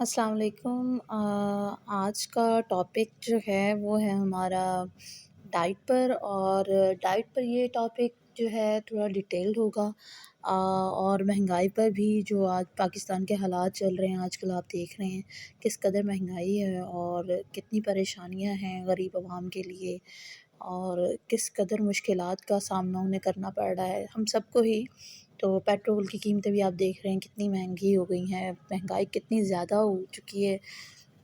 السلام علیکم۔ آج کا ٹاپک جو ہے وہ ہے ہمارا ڈائٹ پر، اور ڈائٹ پر یہ ٹاپک جو ہے تھوڑا ڈیٹیلڈ ہوگا، اور مہنگائی پر بھی، جو آج پاکستان کے حالات چل رہے ہیں آج کل آپ دیکھ رہے ہیں کس قدر مہنگائی ہے اور کتنی پریشانیاں ہیں غریب عوام کے لیے، اور کس قدر مشکلات کا سامنا انہیں کرنا پڑ رہا ہے ہم سب کو ہی۔ تو پیٹرول کی قیمتیں بھی آپ دیکھ رہے ہیں کتنی مہنگی ہو گئی ہیں، مہنگائی کتنی زیادہ ہو چکی ہے،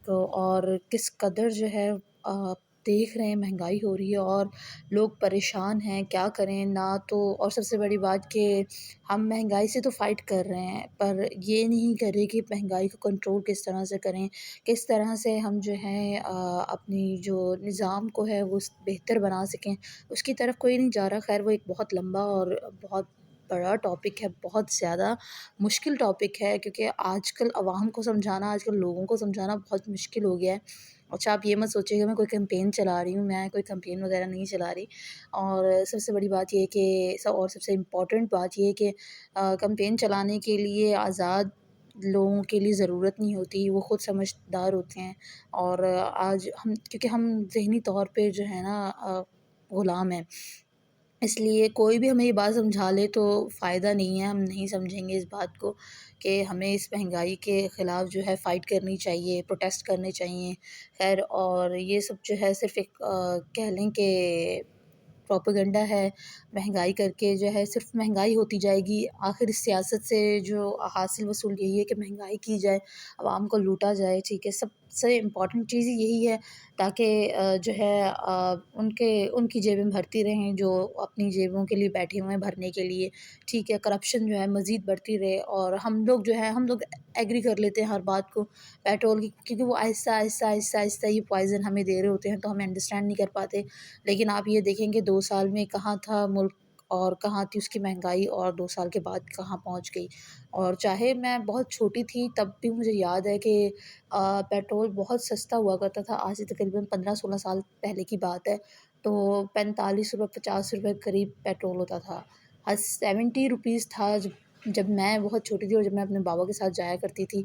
تو اور کس قدر جو ہے آپ دیکھ رہے ہیں مہنگائی ہو رہی ہے اور لوگ پریشان ہیں کیا کریں نہ تو، اور سب سے بڑی بات کہ ہم مہنگائی سے تو فائٹ کر رہے ہیں پر یہ نہیں کر رہے کہ مہنگائی کو کنٹرول کس طرح سے کریں، کس طرح سے ہم جو ہیں اپنی جو نظام کو ہے وہ بہتر بنا سکیں، اس کی طرف کوئی نہیں جا رہا۔ خیر وہ ایک بہت لمبا اور بہت بڑا ٹاپک ہے، بہت زیادہ مشکل ٹاپک ہے، کیونکہ آج کل عوام کو سمجھانا، آج کل لوگوں کو سمجھانا بہت مشکل ہو گیا ہے۔ اچھا آپ یہ مت سوچیے کہ میں کوئی کمپین چلا رہی ہوں، میں کوئی کمپین وغیرہ نہیں چلا رہی، اور سب سے بڑی بات یہ ہے کہ اور سب سے امپورٹنٹ بات یہ ہے کہ کمپین چلانے کے لیے آزاد لوگوں کے لیے ضرورت نہیں ہوتی، وہ خود سمجھدار ہوتے ہیں، اور آج ہم کیونکہ ہم ذہنی طور پہ جو ہے نا غلام ہیں، اس لیے کوئی بھی ہمیں یہ بات سمجھا لے تو فائدہ نہیں ہے، ہم نہیں سمجھیں گے اس بات کو کہ ہمیں اس مہنگائی کے خلاف جو ہے فائٹ کرنی چاہیے، پروٹیسٹ کرنے چاہیے۔ خیر اور یہ سب جو ہے صرف ایک کہہ لیں کہ پروپیگنڈا ہے، مہنگائی کر کے جو ہے صرف مہنگائی ہوتی جائے گی، آخر اس سیاست سے جو حاصل وصول یہی ہے کہ مہنگائی کی جائے، عوام کو لوٹا جائے، ٹھیک ہے، سب سے امپورٹنٹ چیز یہی ہے تاکہ جو ہے ان کی جیبیں بھرتی رہیں جو اپنی جیبوں کے لیے بیٹھے ہوئے ہیں بھرنے کے لیے، ٹھیک ہے، کرپشن جو ہے مزید بڑھتی رہے، اور ہم لوگ جو ہے ہم لوگ ایگری کر لیتے ہیں ہر بات کو پیٹرول کی، کیونکہ وہ آہستہ آہستہ آہستہ آہستہ یہ پوائزن ہمیں دے رہے ہوتے ہیں تو ہمیں انڈرسٹینڈ نہیں کر پاتے، لیکن آپ یہ دیکھیں کہ 2 سال میں کہاں تھا ملک اور کہاں تھی اس کی مہنگائی، اور 2 سال کے بعد کہاں پہنچ گئی۔ اور چاہے میں بہت چھوٹی تھی تب بھی مجھے یاد ہے کہ پیٹرول بہت سستا ہوا کرتا تھا، آج سے تقریباً 15-16 سال پہلے کی بات ہے، تو 45 روپے 50 روپے قریب پیٹرول ہوتا تھا، 70 روپیز تھا جب میں بہت چھوٹی تھی اور جب میں اپنے بابا کے ساتھ جایا کرتی تھی۔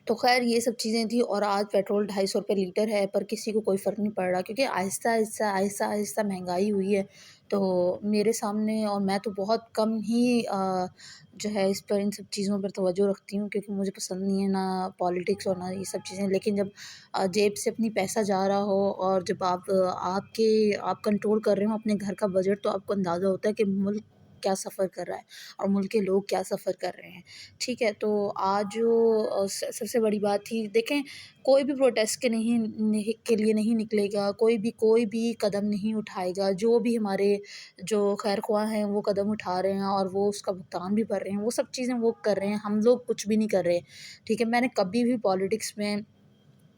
تو خیر یہ سب چیزیں تھیں، اور آج پیٹرول 250 روپے لیٹر ہے پر کسی کو کوئی فرق نہیں پڑ رہا، کیونکہ آہستہ آہستہ آہستہ آہستہ مہنگائی ہوئی ہے۔ تو میرے سامنے، اور میں تو بہت کم ہی جو ہے اس پر ان سب چیزوں پر توجہ رکھتی ہوں، کیونکہ مجھے پسند نہیں ہے نہ پالیٹکس اور نہ یہ سب چیزیں، لیکن جب جیب سے اپنی پیسہ جا رہا ہو اور جب آپ کنٹرول کر رہے ہو اپنے گھر کا بجٹ، تو آپ کو اندازہ ہوتا ہے کہ ملک کیا سفر کر رہا ہے اور ملک کے لوگ کیا سفر کر رہے ہیں، ٹھیک ہے۔ تو آج جو سب سے بڑی بات تھی، دیکھیں کوئی بھی پروٹیسٹ کے لیے نہیں نکلے گا، کوئی بھی قدم نہیں اٹھائے گا، جو بھی ہمارے جو خیر خواہ ہیں وہ قدم اٹھا رہے ہیں اور وہ اس کا بھگتان بھی بھر رہے ہیں، وہ سب چیزیں وہ کر رہے ہیں، ہم لوگ کچھ بھی نہیں کر رہے، ٹھیک ہے۔ میں نے کبھی بھی پالیٹکس میں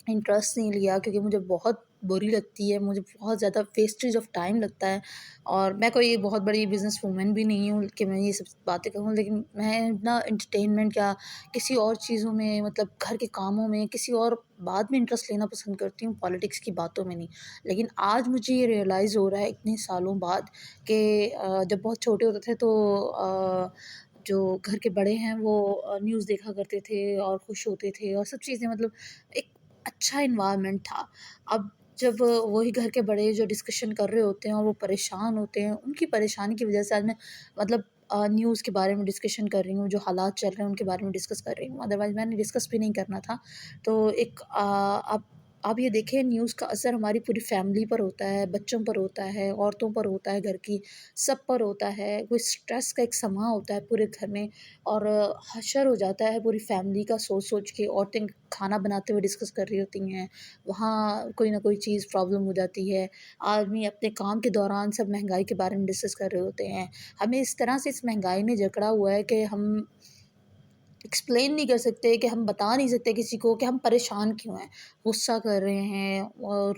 انٹرسٹ نہیں لیا، کیونکہ مجھے بہت بری لگتی ہے، مجھے بہت زیادہ ویسٹیج آف ٹائم لگتا ہے، اور میں کوئی بہت بڑی بزنس وومن بھی نہیں ہوں کہ میں یہ سب باتیں کہوں، لیکن میں نا انٹرٹینمنٹ یا کسی اور چیزوں میں، مطلب گھر کے کاموں میں کسی اور بات میں انٹرسٹ لینا پسند کرتی ہوں، پالیٹکس کی باتوں میں نہیں۔ لیکن آج مجھے یہ ریئلائز ہو رہا ہے اتنے سالوں بعد کہ جب بہت چھوٹے ہوتے تھے تو جو گھر کے بڑے ہیں وہ نیوز دیکھا کرتے تھے اور خوش ہوتے تھے اور سب چیزیں، مطلب ایک اچھا انوائرمنٹ تھا۔ اب جب وہی گھر کے بڑے جو ڈسکشن کر رہے ہوتے ہیں اور وہ پریشان ہوتے ہیں، ان کی پریشانی کی وجہ سے آج میں مطلب نیوز کے بارے میں ڈسکشن کر رہی ہوں، جو حالات چل رہے ہیں ان کے بارے میں ڈسکس کر رہی ہوں، ادروائز میں نے ڈسکس بھی نہیں کرنا تھا۔ تو ایک آپ یہ دیکھیں نیوز کا اثر ہماری پوری فیملی پر ہوتا ہے، بچوں پر ہوتا ہے، عورتوں پر ہوتا ہے، گھر کی سب پر ہوتا ہے، کوئی اسٹریس کا ایک سماں ہوتا ہے پورے گھر میں، اور حشر ہو جاتا ہے پوری فیملی کا سوچ سوچ کے، عورتیں کھانا بناتے ہوئے ڈسکس کر رہی ہوتی ہیں، وہاں کوئی نہ کوئی چیز پرابلم ہو جاتی ہے، آدمی اپنے کام کے دوران سب مہنگائی کے بارے میں ڈسکس کر رہے ہوتے ہیں، ہمیں اس طرح سے اس مہنگائی نے جکڑا ہوا ہے کہ ہم ایکسپلین نہیں کر سکتے، کہ ہم بتا نہیں سکتے کسی کو کہ ہم پریشان کیوں ہیں، غصہ کر رہے ہیں،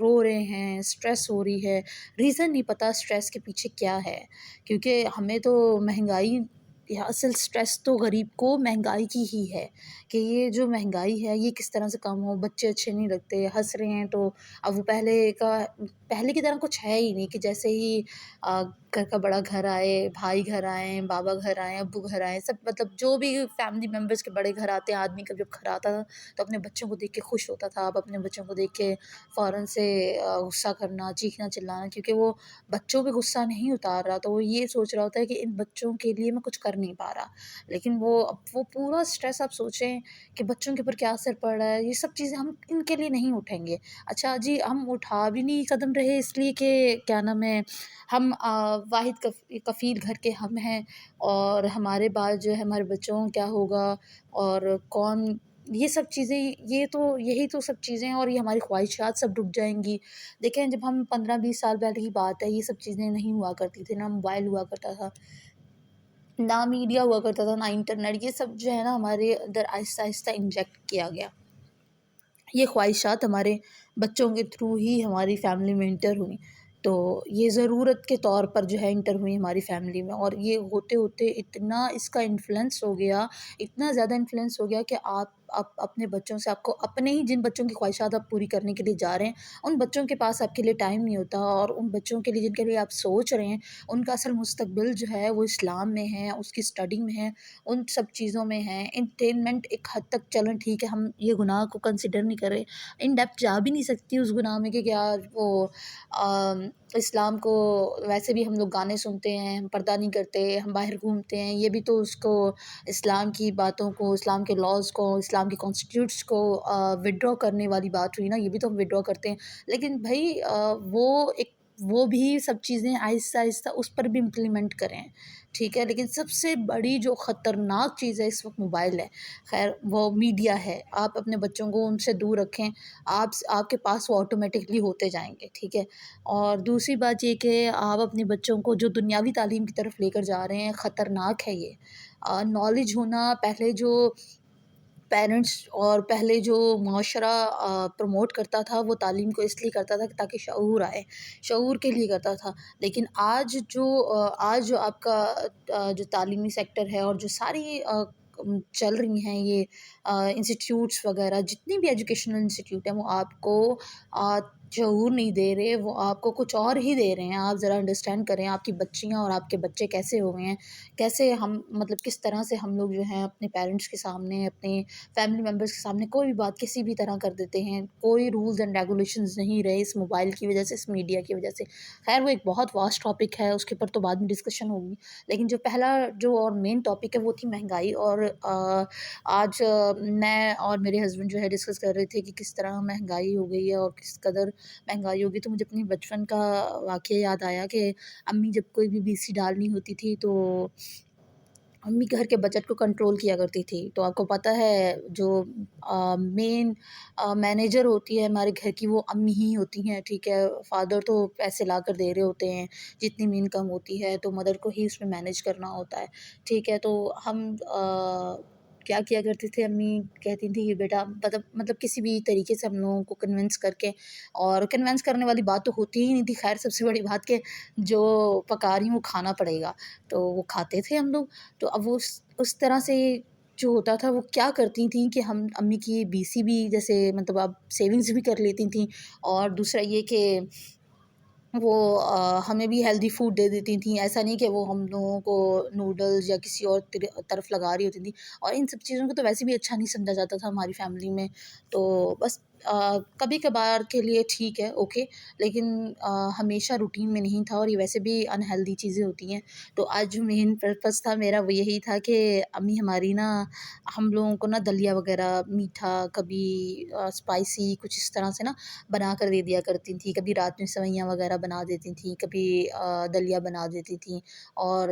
رو رہے ہیں، اسٹریس ہو رہی ہے، ریزن نہیں پتہ اسٹریس کے پیچھے کیا ہے، کیونکہ ہمیں تو مہنگائی یہ اصل اسٹریس تو غریب کو مہنگائی کی ہی ہے کہ یہ جو مہنگائی ہے یہ کس طرح سے کم ہو. بچے اچھے نہیں لگتے، ہنس رہے ہیں تو اب وہ پہلے کی طرح کچھ ہے ہی نہیں کہ جیسے ہی گھر کا بڑا گھر آئے، بھائی گھر آئیں، بابا گھر آئیں، ابو گھر آئیں، سب مطلب جو بھی فیملی ممبرس کے بڑے گھر آتے ہیں، آدمی کا جب گھر آتا تھا تو اپنے بچوں کو دیکھ کے خوش ہوتا تھا. اب اپنے بچوں کو دیکھ کے فوراً سے غصہ کرنا، چیخنا چلانا، کیونکہ وہ بچوں پہ غصہ نہیں اتار رہا تو وہ یہ سوچ رہا ہوتا ہے کہ ان بچوں کے لیے میں کچھ کر نہیں پا رہا. لیکن وہ پورا اسٹریس آپ سوچیں کہ بچوں کے اوپر کیا اثر پڑ رہا ہے. یہ سب چیزیں ہم ان کے لیے نہیں اٹھیں گے. اچھا جی، ہم اٹھا بھی نہیں قدم رہے اس لیے کہ کیا نام ہے، ہم واحد کفیل گھر کے ہم ہیں، اور ہمارے بعد جو ہے ہمارے بچوں کا کیا ہوگا اور کون، یہ سب چیزیں، یہی تو سب چیزیں ہیں، اور یہ ہماری خواہشات سب ڈوب جائیں گی. دیکھیں جب ہم 15-20 سال پہلے کی بات ہے، یہ سب چیزیں نہیں ہوا کرتی تھی، نہ موبائل ہوا کرتا تھا، نہ میڈیا ہوا کرتا تھا، نہ انٹرنیٹ. یہ سب جو ہے نا ہمارے اندر آہستہ آہستہ انجیکٹ کیا گیا. یہ خواہشات ہمارے بچوں کے تھرو ہی ہماری فیملی میں انٹر ہوئیں، تو یہ ضرورت کے طور پر جو ہے انٹر ہوئی ہماری فیملی میں. اور یہ ہوتے ہوتے اتنا اس کا انفلوئنس ہو گیا، اتنا زیادہ انفلوئنس ہو گیا کہ آپ اپنے بچوں سے، آپ کو اپنے ہی جن بچوں کی خواہشات آپ پوری کرنے کے لیے جا رہے ہیں، ان بچوں کے پاس آپ کے لیے ٹائم نہیں ہوتا. اور ان بچوں کے لیے جن کے لیے آپ سوچ رہے ہیں، ان کا اصل مستقبل جو ہے وہ اسلام میں ہے، اس کی اسٹڈی میں ہے، ان سب چیزوں میں ہے. انٹرٹینمنٹ ایک حد تک چلیں ٹھیک ہے، ہم یہ گناہ کو کنسیڈر نہیں کر رہے، ان ڈیپتھ جا بھی نہیں سکتی اس گناہ میں کہ کیا وہ اسلام کو، ویسے بھی ہم لوگ گانے سنتے ہیں، ہم پردہ نہیں کرتے، ہم باہر گھومتے ہیں، یہ بھی تو اس کو اسلام کی باتوں کو، اسلام کے لاز کو، اسلام کے کانسٹیٹیوٹس کو وڈرا کرنے والی بات ہوئی نا. یہ بھی تو ہم وڈرا کرتے ہیں. لیکن بھائی وہ بھی سب چیزیں آہستہ آہستہ اس پر بھی امپلیمنٹ کریں، ٹھیک ہے. لیکن سب سے بڑی جو خطرناک چیز ہے اس وقت موبائل ہے، خیر وہ میڈیا ہے. آپ اپنے بچوں کو ان سے دور رکھیں، آپ کے پاس وہ آٹومیٹکلی ہوتے جائیں گے، ٹھیک ہے. اور دوسری بات یہ کہ آپ اپنے بچوں کو جو دنیاوی تعلیم کی طرف لے کر جا رہے ہیں، خطرناک ہے یہ. نالج ہونا، پہلے جو پیرنٹس اور پہلے جو معاشرہ پروموٹ کرتا تھا، وہ تعلیم کو اس لیے کرتا تھا تاکہ شعور آئے، شعور کے لیے کرتا تھا. لیکن آج جو آپ کا جو تعلیمی سیکٹر ہے، اور جو ساری چل رہی ہیں یہ انسٹیٹیوٹس وغیرہ، جتنی بھی ایجوکیشنل انسٹیٹیوٹ ہیں، وہ آپ کو شعور نہیں دے رہے، وہ آپ کو کچھ اور ہی دے رہے ہیں. آپ ذرا انڈرسٹینڈ کریں آپ کی بچیاں اور آپ کے بچے کیسے ہو گئے ہیں، کیسے ہم مطلب کس طرح سے ہم لوگ جو ہیں اپنے پیرنٹس کے سامنے، اپنے فیملی ممبرس کے سامنے کوئی بھی بات کسی بھی طرح کر دیتے ہیں. کوئی رولز اینڈ ریگولیشنز نہیں رہے اس موبائل کی وجہ سے، اس میڈیا کی وجہ سے. خیر وہ ایک بہت واسٹ ٹاپک ہے، اس کے اوپر تو بعد میں ڈسکشن ہوگی. لیکن جو پہلا جو اور مین ٹاپک ہے وہ تھی مہنگائی. اور آج میں اور میرے ہسبینڈ جو ہے ڈسکس کر رہے تھے کہ کس طرح مہنگائی ہو گئی ہے اور کس قدر مہنگائی ہوگی. تو مجھے اپنی بچپن کا واقعہ یاد آیا کہ امی جب کوئی بھی BC ڈالنی ہوتی تھی تو امی گھر کے بجٹ کو کنٹرول کیا کرتی تھی. تو آپ کو پتہ ہے جو مین مینیجر ہوتی ہے ہمارے گھر کی، وہ امی ہی ہوتی ہیں، ٹھیک ہے. فادر تو پیسے لا کر دے رہے ہوتے ہیں، جتنی بھی انکم ہوتی ہے تو مدر کو ہی اس میں مینیج کرنا ہوتا ہے، ٹھیک ہے. تو ہم کیا کیا کرتے تھے، امی کہتی تھیں کہ بیٹا مطلب کسی بھی طریقے سے ہم لوگوں کو کنونس کر کے، اور کنونس کرنے والی بات تو ہوتی ہی نہیں تھی. خیر سب سے بڑی بات کہ جو پکا رہی ہوں وہ کھانا پڑے گا، تو وہ کھاتے تھے ہم لوگ. تو اب وہ اس طرح سے جو ہوتا تھا، وہ کیا کرتی تھیں کہ ہم امی کی BC بھی جیسے مطلب اب سیونگز بھی کر لیتی تھیں، اور دوسرا یہ کہ وہ ہمیں بھی ہیلدی فوڈ دے دیتی تھیں. ایسا نہیں کہ وہ ہم لوگوں کو نوڈلز یا کسی اور طرف لگا رہی ہوتی تھیں. اور ان سب چیزوں کو تو ویسے بھی اچھا نہیں سمجھا جاتا تھا ہماری فیملی میں. تو بس کبھی کبھار کے لیے ٹھیک ہے، اوکے، لیکن ہمیشہ روٹین میں نہیں تھا. اور یہ ویسے بھی انہیلدی چیزیں ہوتی ہیں. تو آج جو مین پرپس تھا میرا وہ یہی تھا کہ امی ہماری نا ہم لوگوں کو نا دلیا وغیرہ، میٹھا، کبھی اسپائسی کچھ اس طرح سے نا بنا کر دے دیا کرتی تھیں. کبھی رات میں سوئیاں وغیرہ بنا دیتی تھیں، کبھی دلیا بنا دیتی تھیں، اور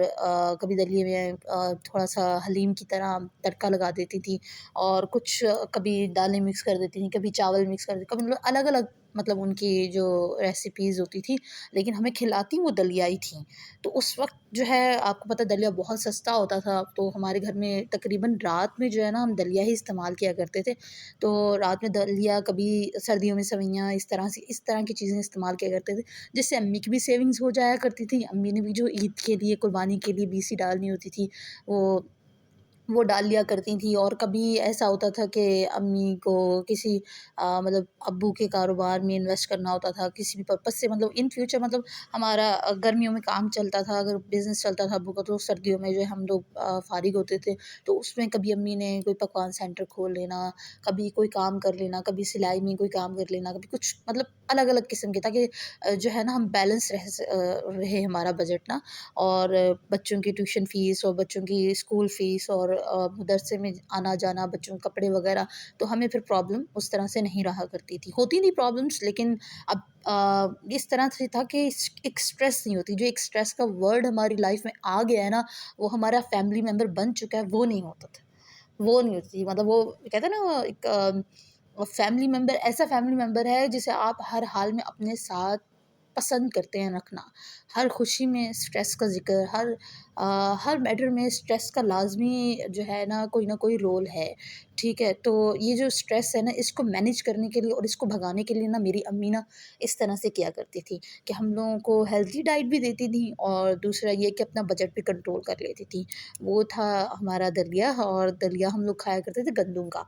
کبھی دلیے میں تھوڑا سا حلیم کی طرح تڑکا لگا دیتی تھیں، اور کچھ کبھی دالیں مکس کر دیتی تھیں، کبھی چاول مکس کر دیتی، کبھی الگ الگ مطلب ان کی جو ریسیپیز ہوتی تھی، لیکن ہمیں کھلاتی وہ دلیا ہی تھیں۔ تو اس وقت جو ہے آپ کو پتہ دلیا بہت سستا ہوتا تھا، تو ہمارے گھر میں تقریباً رات میں جو ہے نا ہم دلیا ہی استعمال کیا کرتے تھے۔ تو رات میں دلیا، کبھی سردیوں میں سوئیاں، اس طرح کی چیزیں استعمال کیا کرتے تھے، جس سے امی کی بھی سیونگز ہو جایا کرتی تھی۔ امی نے بھی جو عید کے لیے، قربانی کے لیے بیسی ڈالنی ہوتی تھی، وہ ڈال لیا کرتی تھیں۔ اور کبھی ایسا ہوتا تھا کہ امی کو کسی مطلب ابو کے کاروبار میں انویسٹ کرنا ہوتا تھا کسی بھی پرپز سے، مطلب ان فیوچر، مطلب ہمارا گرمیوں میں کام چلتا تھا، اگر بزنس چلتا تھا ابو کا، تو سردیوں میں جو ہے ہم لوگ فارغ ہوتے تھے، تو اس میں کبھی امی نے کوئی پکوان سینٹر کھول لینا، کبھی کوئی کام کر لینا، کبھی سلائی میں کوئی کام کر لینا، کبھی کچھ، مطلب الگ الگ قسم کے، تاکہ جو ہے نا ہم بیلنس رہے ہمارا بجٹ نا۔ اور بچوں کی ٹیوشن فیس اور بچوں کی اسکول فیس اور مدرسے میں آنا جانا، بچوں کے کپڑے وغیرہ، تو ہمیں پھر پرابلم اس طرح سے نہیں رہا کرتی تھی، ہوتی تھی پرابلمس، لیکن اب اس طرح سے تھا کہ ایک اسٹریس نہیں ہوتی، جو ایک اسٹریس کا ورڈ ہماری لائف میں آ گیا ہے نا، وہ ہمارا فیملی ممبر بن چکا ہے، وہ نہیں ہوتا تھا، وہ نہیں ہوتی تھی، مطلب وہ کہتے ہیں نا ایک فیملی ممبر، ایسا فیملی ممبر ہے جسے آپ ہر حال میں اپنے ساتھ پسند کرتے ہیں رکھنا، ہر خوشی میں اسٹریس کا ذکر، ہر میٹر میں اسٹریس کا لازمی جو ہے نا کوئی نہ کوئی رول ہے، ٹھیک ہے۔ تو یہ جو اسٹریس ہے نا، اس کو مینیج کرنے کے لیے اور اس کو بھگانے کے لیے نا، میری امی نا اس طرح سے کیا کرتی تھی کہ ہم لوگوں کو ہیلتھی ڈائٹ بھی دیتی تھیں، اور دوسرا یہ کہ اپنا بجٹ بھی کنٹرول کر لیتی تھیں۔ وہ تھا ہمارا دلیا، اور دلیا ہم لوگ کھایا کرتے تھے گندم کا۔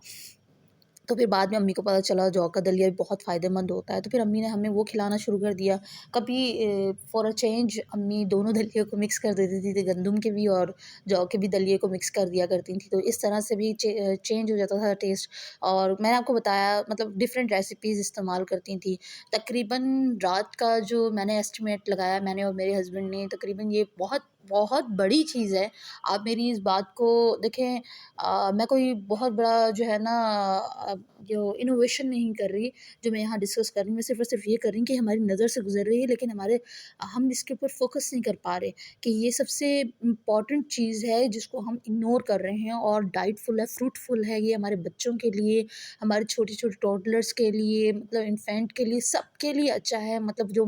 تو پھر بعد میں امی کو پتہ چلا جو کا دلیا بھی بہت فائدہ مند ہوتا ہے، تو پھر امی نے ہمیں وہ کھلانا شروع کر دیا۔ کبھی فور اے چینج امی دونوں دلیے کو مکس کر دیتی تھی، گندم کے بھی اور جو کے بھی دلیے کو مکس کر دیا کرتی تھیں، تو اس طرح سے بھی چینج ہو جاتا تھا ٹیسٹ۔ اور میں نے آپ کو بتایا، مطلب ڈفرینٹ ریسیپیز استعمال کرتی تھیں۔ تقریباً رات کا جو میں نے ایسٹیمیٹ لگایا، میں نے اور میرے ہسبینڈ نے، تقریباً یہ بہت بہت بڑی چیز ہے۔ آپ میری اس بات کو دیکھیں، میں کوئی بہت بڑا جو ہے نا جو انوویشن نہیں کر رہی جو میں یہاں ڈسکس کر رہی ہوں، میں صرف اور صرف یہ کر رہی ہوں کہ ہماری نظر سے گزر رہی ہے، لیکن ہم اس کے اوپر فوکس نہیں کر پا رہے کہ یہ سب سے امپورٹنٹ چیز ہے جس کو ہم اگنور کر رہے ہیں، اور ڈائٹ فل ہے، فروٹ فل ہے، یہ ہمارے بچوں کے لیے، ہمارے چھوٹے چھوٹے ٹوڈلرس کے لیے، مطلب انفینٹ کے لیے، سب کے لیے اچھا ہے، مطلب جو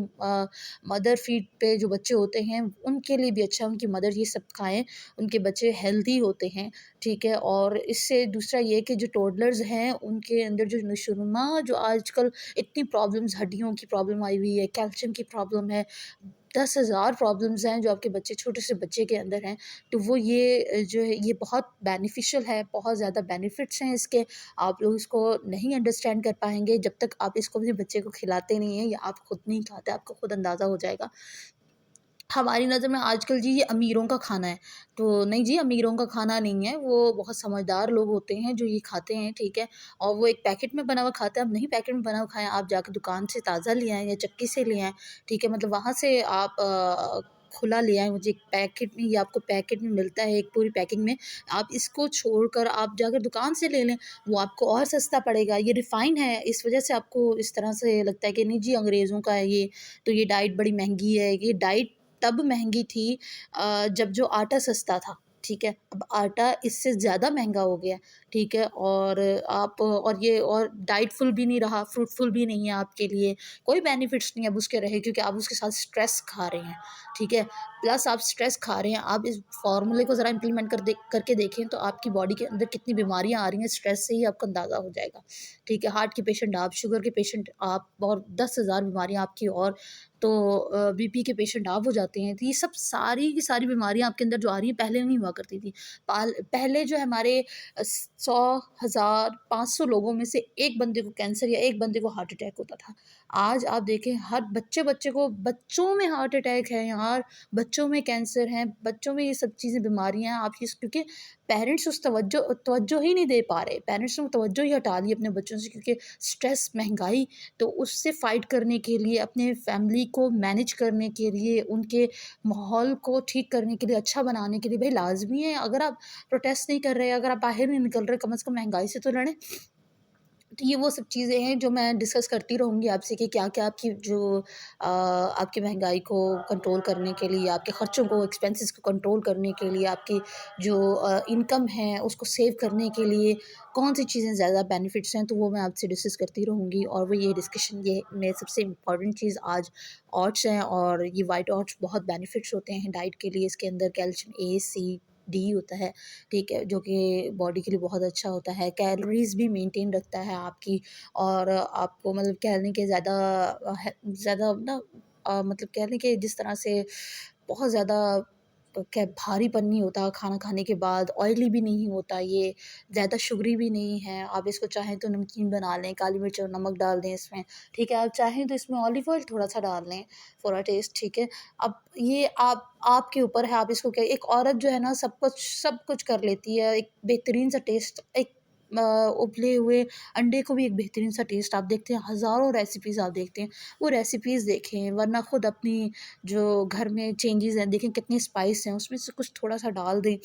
مدر فیڈ پہ جو بچے ہوتے ہیں ان کے لیے بھی اچھا، ان کی مدر یہ سب کھائیں، ان کے بچے ہیلدی ہوتے ہیں، ٹھیک ہے۔ اور اس سے دوسرا یہ کہ جو ٹوڈلرز ہیں ان کے اندر جو نشوونما، جو آج کل اتنی پرابلمز، ہڈیوں کی پرابلم آئی ہوئی ہے، کیلشیم کی پرابلم ہے، 10,000 پرابلمز ہیں جو آپ کے بچے، چھوٹے سے بچے کے اندر ہیں، تو وہ یہ جو ہے یہ بہت بینیفیشل ہے، بہت زیادہ بینیفٹس ہیں اس کے۔ آپ لوگ اس کو نہیں انڈرسٹینڈ کر پائیں گے جب تک آپ اس کو اپنے بچے کو کھلاتے نہیں ہیں، یا آپ خود نہیں کھاتے، آپ کو خود اندازہ ہو جائے گا۔ ہماری نظر میں آج کل جی یہ امیروں کا کھانا ہے، تو نہیں جی، امیروں کا کھانا نہیں ہے، وہ بہت سمجھدار لوگ ہوتے ہیں جو یہ کھاتے ہیں، ٹھیک ہے۔ اور وہ ایک پیکٹ میں بنا ہوا کھاتے ہیں، آپ نہیں پیکٹ میں بنا ہوا کھائیں، آپ جا کے دکان سے تازہ لے آئیں یا چکی سے لے آئیں، ٹھیک ہے، مطلب وہاں سے آپ کھلا لے آئیں، مجھے ایک پیکٹ میں، یہ آپ کو پیکٹ میں ملتا ہے ایک پوری پیکنگ میں، آپ اس کو چھوڑ کر آپ جا کر دکان سے لے لیں، وہ آپ کو اور سستا پڑے گا۔ یہ ریفائن ہے، اس وجہ سے آپ کو اس طرح سے لگتا ہے کہ نہیں جی انگریزوں کا ہے یہ، تو یہ ڈائٹ بڑی مہنگی ہے۔ یہ ڈائٹ تب مہنگی تھی جب جو آٹا سستا تھا، ٹھیک ہے، اب آٹا اس سے زیادہ مہنگا ہو گیا، ٹھیک ہے، اور آپ اور ڈائٹ فل بھی نہیں رہا، فروٹ فل بھی نہیں ہے آپ کے لیے، کوئی بینیفٹس نہیں اب اس کے رہے، کیونکہ آپ اس کے ساتھ اسٹریس کھا رہے ہیں، ٹھیک ہے، پلس آپ اسٹریس کھا رہے ہیں۔ آپ اس فارمولے کو ذرا امپلیمنٹ کر کے دیکھیں تو آپ کی باڈی کے اندر کتنی بیماریاں آ رہی ہیں، اسٹریس سے ہی آپ کو اندازہ ہو جائے گا، ٹھیک ہے۔ ہارٹ کے پیشنٹ آپ، شوگر کے پیشنٹ آپ، اور 10,000 بیماریاں آپ کی، اور تو بی پی کے پیشنٹ آپ ہو جاتے ہیں، تو یہ سب ساری کی ساری بیماریاں آپ کے اندر جو آ رہی ہیں پہلے نہیں ہوا کرتی تھی۔ پہلے جو ہمارے 100,000 500 لوگوں میں سے ایک بندے کو کینسر یا ایک بندے کو ہارٹ اٹیک ہوتا تھا، آج آپ دیکھیں ہر بچے کو، بچوں میں ہارٹ اٹیک ہے یار، بچوں میں کینسر ہیں، بچوں میں یہ سب چیزیں بیماریاں ہیں، آپ کیونکہ پیرنٹس اس توجہ ہی نہیں دے پا رہے، پیرنٹس نے توجہ ہی ہٹا لی اپنے بچوں سے، کیونکہ اسٹریس، مہنگائی، تو اس سے فائٹ کرنے کے لیے، اپنے فیملی کو مینیج کرنے کے لیے، ان کے ماحول کو ٹھیک کرنے کے لیے، اچھا بنانے کے لیے، بھائی لازمی ہے، اگر آپ پروٹیسٹ نہیں کر رہے، اگر آپ باہر نہیں نکل رہے، کم از کم مہنگائی سے تو لڑیں، تو یہ وہ سب چیزیں ہیں جو میں ڈسکس کرتی رہوں گی آپ سے کہ کیا کیا آپ کی جو آپ کی مہنگائی کو کنٹرول کرنے کے لیے، آپ کے خرچوں کو، ایکسپینسز کو کنٹرول کرنے کے لیے، آپ کی جو انکم ہے اس کو سیو کرنے کے لیے کون سی چیزیں زیادہ بینیفٹس ہیں، تو وہ میں آپ سے ڈسکس کرتی رہوں گی۔ اور وہ یہ ڈسکشن یہ میں سب سے امپورٹنٹ چیز آج اوٹس ہیں، اور یہ وائٹ اوٹس بہت بینیفٹس ہوتے ہیں ڈائٹ کے لیے۔ اس کے اندر کیلشیم اے، سی، ڈی ہوتا ہے، ٹھیک ہے، جو کہ باڈی کے لیے بہت اچھا ہوتا ہے۔ کیلوریز بھی مینٹین رکھتا ہے آپ کی، اور آپ کو مطلب کہہ لیں کہ زیادہ نا مطلب کہہ لیں کہ جس طرح سے بہت زیادہ کہ بھاری پن نہیں ہوتا کھانا کھانے کے بعد، آئلی بھی نہیں ہوتا، یہ زیادہ شوگری بھی نہیں ہے۔ آپ اس کو چاہیں تو نمکین بنا لیں، کالی مرچ اور نمک ڈال دیں اس میں، ٹھیک ہے۔ آپ چاہیں تو اس میں اولیو آئل تھوڑا سا ڈال لیں فور اے ٹیسٹ، ٹھیک ہے۔ اب یہ آپ کے اوپر ہے، آپ اس کو کیا، ایک عورت جو ہے نا سب کچھ کر لیتی ہے، ایک بہترین سا ٹیسٹ، ایک ابلے ہوئے انڈے کو بھی ایک بہترین سا ٹیسٹ آپ دیکھتے ہیں، ہزاروں ریسیپیز آپ دیکھتے ہیں، وہ ریسیپیز دیکھیں، ورنہ خود اپنی جو گھر میں چینجز ہیں دیکھیں، کتنے اسپائس ہیں، اس میں سے کچھ تھوڑا سا ڈال دیں،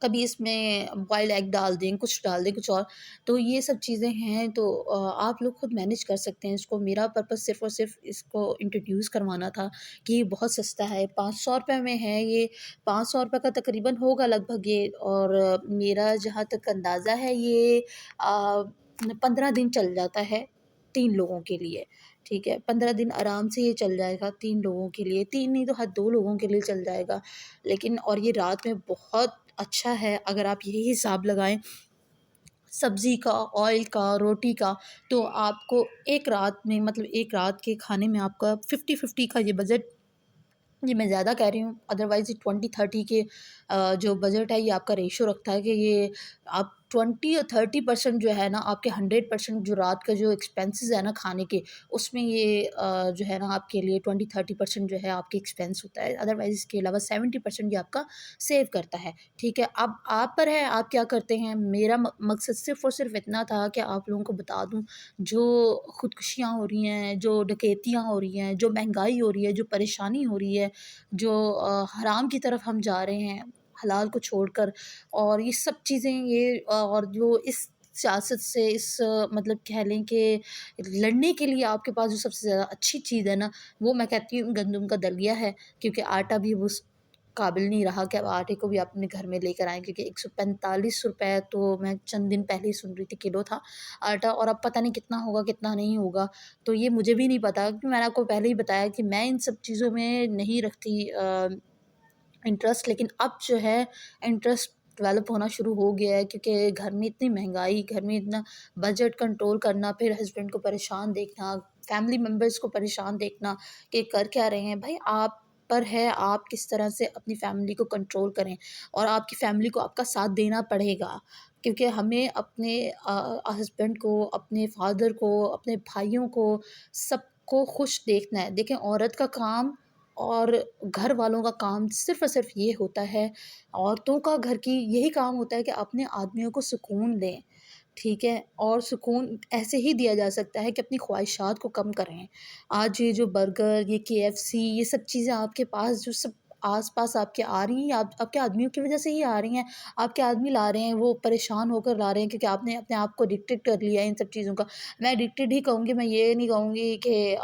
کبھی اس میں بوائل ایگ ڈال دیں، کچھ ڈال دیں، کچھ اور۔ تو یہ سب چیزیں ہیں، تو آپ لوگ خود مینیج کر سکتے ہیں اس کو۔ میرا پرپس صرف اور صرف اس کو انٹروڈیوس کروانا تھا کہ یہ بہت سستا ہے، 500 روپے میں ہے یہ، 500 روپے کا تقریباً ہوگا لگ بھگ یہ، اور میرا جہاں تک اندازہ ہے یہ 15 دن چل جاتا ہے 3 لوگوں کے لیے، ٹھیک ہے۔ 15 دن آرام سے یہ چل جائے گا 3 لوگوں کے لیے، 3 نہیں تو حد 2 لوگوں کے لیے چل جائے گا، لیکن اور یہ رات میں بہت اچھا ہے اگر آپ یہی حساب لگائیں سبزی کا، آئل کا، روٹی کا، تو آپ کو ایک رات میں مطلب ایک رات کے کھانے میں آپ کا 50-50 کا یہ بجٹ، یہ میں زیادہ کہہ رہی ہوں، ادروائز یہ 20-30 کے جو بجٹ ہے یہ آپ کا ریشو رکھتا ہے کہ یہ آپ 20 اور 30% جو ہے نا آپ کے 100% جو رات کا جو ایکسپینسز ہے نا کھانے کے، اس میں یہ جو ہے نا آپ کے لیے 20-30% جو ہے آپ کے ایکسپینس ہوتا ہے، ادروائز اس کے علاوہ 70% یہ آپ کا سیو کرتا ہے، ٹھیک ہے۔ اب آپ پر ہے آپ کیا کرتے ہیں۔ میرا مقصد صرف اور صرف اتنا تھا کہ آپ لوگوں کو بتا دوں جو خودکشیاں ہو رہی ہیں، جو ڈکیتیاں ہو رہی ہیں، جو مہنگائی ہو رہی ہے، جو پریشانی ہو رہی ہے، جو حرام کی طرف ہم جا رہے ہیں حلال کو چھوڑ کر، اور یہ سب چیزیں یہ اور جو اس سیاست سے اس مطلب کہہ لیں کہ لڑنے کے لیے آپ کے پاس جو سب سے زیادہ اچھی چیز ہے نا، وہ میں کہتی ہوں گندم کا دلیا ہے، کیونکہ آٹا بھی اس قابل نہیں رہا کہ اب آٹے کو بھی آپ اپنے گھر میں لے کر آئیں، کیونکہ 145 روپے تو میں چند دن پہلے ہی سن رہی تھی کلو تھا آٹا، اور اب پتہ نہیں کتنا ہوگا کتنا نہیں ہوگا، تو یہ مجھے بھی نہیں پتا، کیونکہ میں نے آپ کو پہلے ہی بتایا کہ میں ان سب چیزوں میں نہیں رکھتی انٹرسٹ، لیکن اب جو ہے انٹرسٹ ڈیولپ ہونا شروع ہو گیا ہے، کیونکہ گھر میں اتنی مہنگائی، گھر میں اتنا بجٹ کنٹرول کرنا، پھر ہسبینڈ کو پریشان دیکھنا، فیملی ممبرس کو پریشان دیکھنا کہ کر کیا رہے ہیں، بھائی آپ پر ہے آپ کس طرح سے اپنی فیملی کو کنٹرول کریں، اور آپ کی فیملی کو آپ کا ساتھ دینا پڑے گا، کیونکہ ہمیں اپنے ہسبینڈ کو، اپنے فادر کو، اپنے بھائیوں کو، سب کو خوش دیکھنا ہے۔ دیکھیں عورت کا کام اور گھر والوں کا کام صرف اور صرف یہ ہوتا ہے، عورتوں کا گھر کی یہی کام ہوتا ہے کہ اپنے آدمیوں کو سکون دیں، ٹھیک ہے، اور سکون ایسے ہی دیا جا سکتا ہے کہ اپنی خواہشات کو کم کریں۔ آج یہ جو برگر، یہ KFC، یہ سب چیزیں آپ کے پاس جو سب آس پاس آپ کے آ رہی ہیں، آپ کے آدمیوں کی وجہ سے ہی آ رہی ہیں، آپ کے آدمی لا رہے ہیں، وہ پریشان ہو کر لا رہے ہیں، کیونکہ آپ نے اپنے آپ کو ایڈکٹڈ کر لیا ہے ان سب چیزوں کا۔ میں ایڈکٹڈ ہی کہوں گی، میں یہ نہیں کہوں گی کہ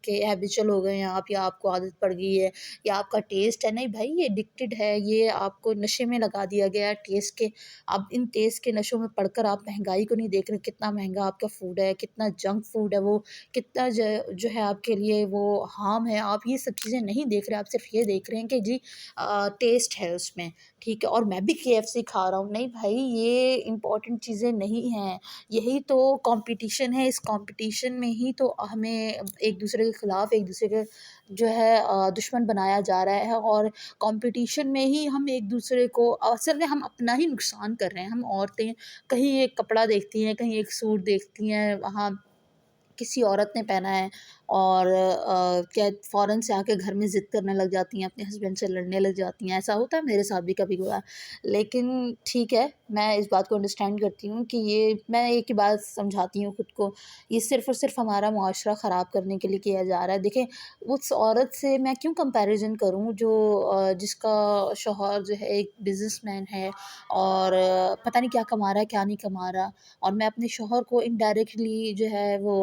ہیبیچل ہو گئے ہیں آپ، یا آپ کو عادت پڑ گئی ہے، یا آپ کا ٹیسٹ ہے، نہیں بھائی، یہ ایڈکٹڈ ہے، یہ آپ کو نشے میں لگا دیا گیا ہے ٹیسٹ کے۔ اب ان ٹیسٹ کے نشوں میں پڑھ کر آپ مہنگائی کو نہیں دیکھ رہے، کتنا مہنگا آپ کا فوڈ ہے، کتنا جنک فوڈ ہے، وہ کتنا جو ہے آپ کے لیے وہ ہارم ہے، آپ یہ سب چیزیں نہیں دیکھ رہے، آپ صرف یہ دیکھ رہے ہیں کہ جی ٹیسٹ ہے اس میں، ٹھیک ہے، اور میں بھی KFC کھا رہا ہوں، نہیں بھائی یہ امپورٹنٹ چیزیں نہیں ہیں، یہی تو کمپٹیشن ہے، اس کمپٹیشن میں ہی تو ہمیں ایک دوسرے کے خلاف، ایک دوسرے کے جو ہے دشمن بنایا جا رہا ہے، اور کمپٹیشن میں ہی ہم ایک دوسرے کو اصل میں ہم اپنا ہی نقصان کر رہے ہیں۔ ہم عورتیں کہیں ایک کپڑا دیکھتی ہیں، کہیں ایک سوٹ دیکھتی ہیں، وہاں کسی عورت نے پہنا ہے، اور کیا فوراً سے آ کے گھر میں ضد کرنے لگ جاتی ہیں، اپنے ہسبینڈ سے لڑنے لگ جاتی ہیں. ایسا ہوتا ہے میرے ساتھ بھی کبھی کبھار. لیکن ٹھیک ہے، میں اس بات کو انڈرسٹینڈ کرتی ہوں کہ یہ میں ایک ہی بات سمجھاتی ہوں خود کو، یہ صرف اور صرف ہمارا معاشرہ خراب کرنے کے لیے کیا جا رہا ہے. دیکھیں اس عورت سے میں کیوں کمپیریزن کروں جو جس کا شوہر جو ہے ایک بزنس مین ہے اور پتہ نہیں کیا کما رہا ہے کیا نہیں کما رہا، اور میں اپنے شوہر کو انڈائریکٹلی جو ہے وہ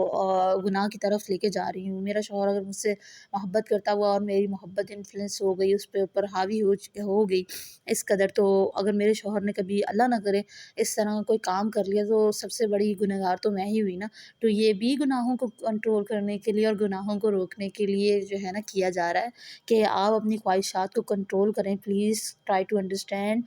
گناہ کی طرف لے کے جا رہی ہوں. میرا شوہر اگر مجھ سے محبت کرتا ہوا اور میری محبت انفلوئنس ہو گئی، اس پہ اوپر حاوی ہو گئی اس قدر، تو اگر میرے شوہر نے کبھی اللہ نہ کرے اس طرح کوئی کام کر لیا تو سب سے بڑی گنہگار تو میں ہی ہوئی نا. تو یہ بھی گناہوں کو کنٹرول کرنے کے لیے اور گناہوں کو روکنے کے لیے جو ہے نا کیا جا رہا ہے کہ آپ اپنی خواہشات کو کنٹرول کریں. Please try to understand.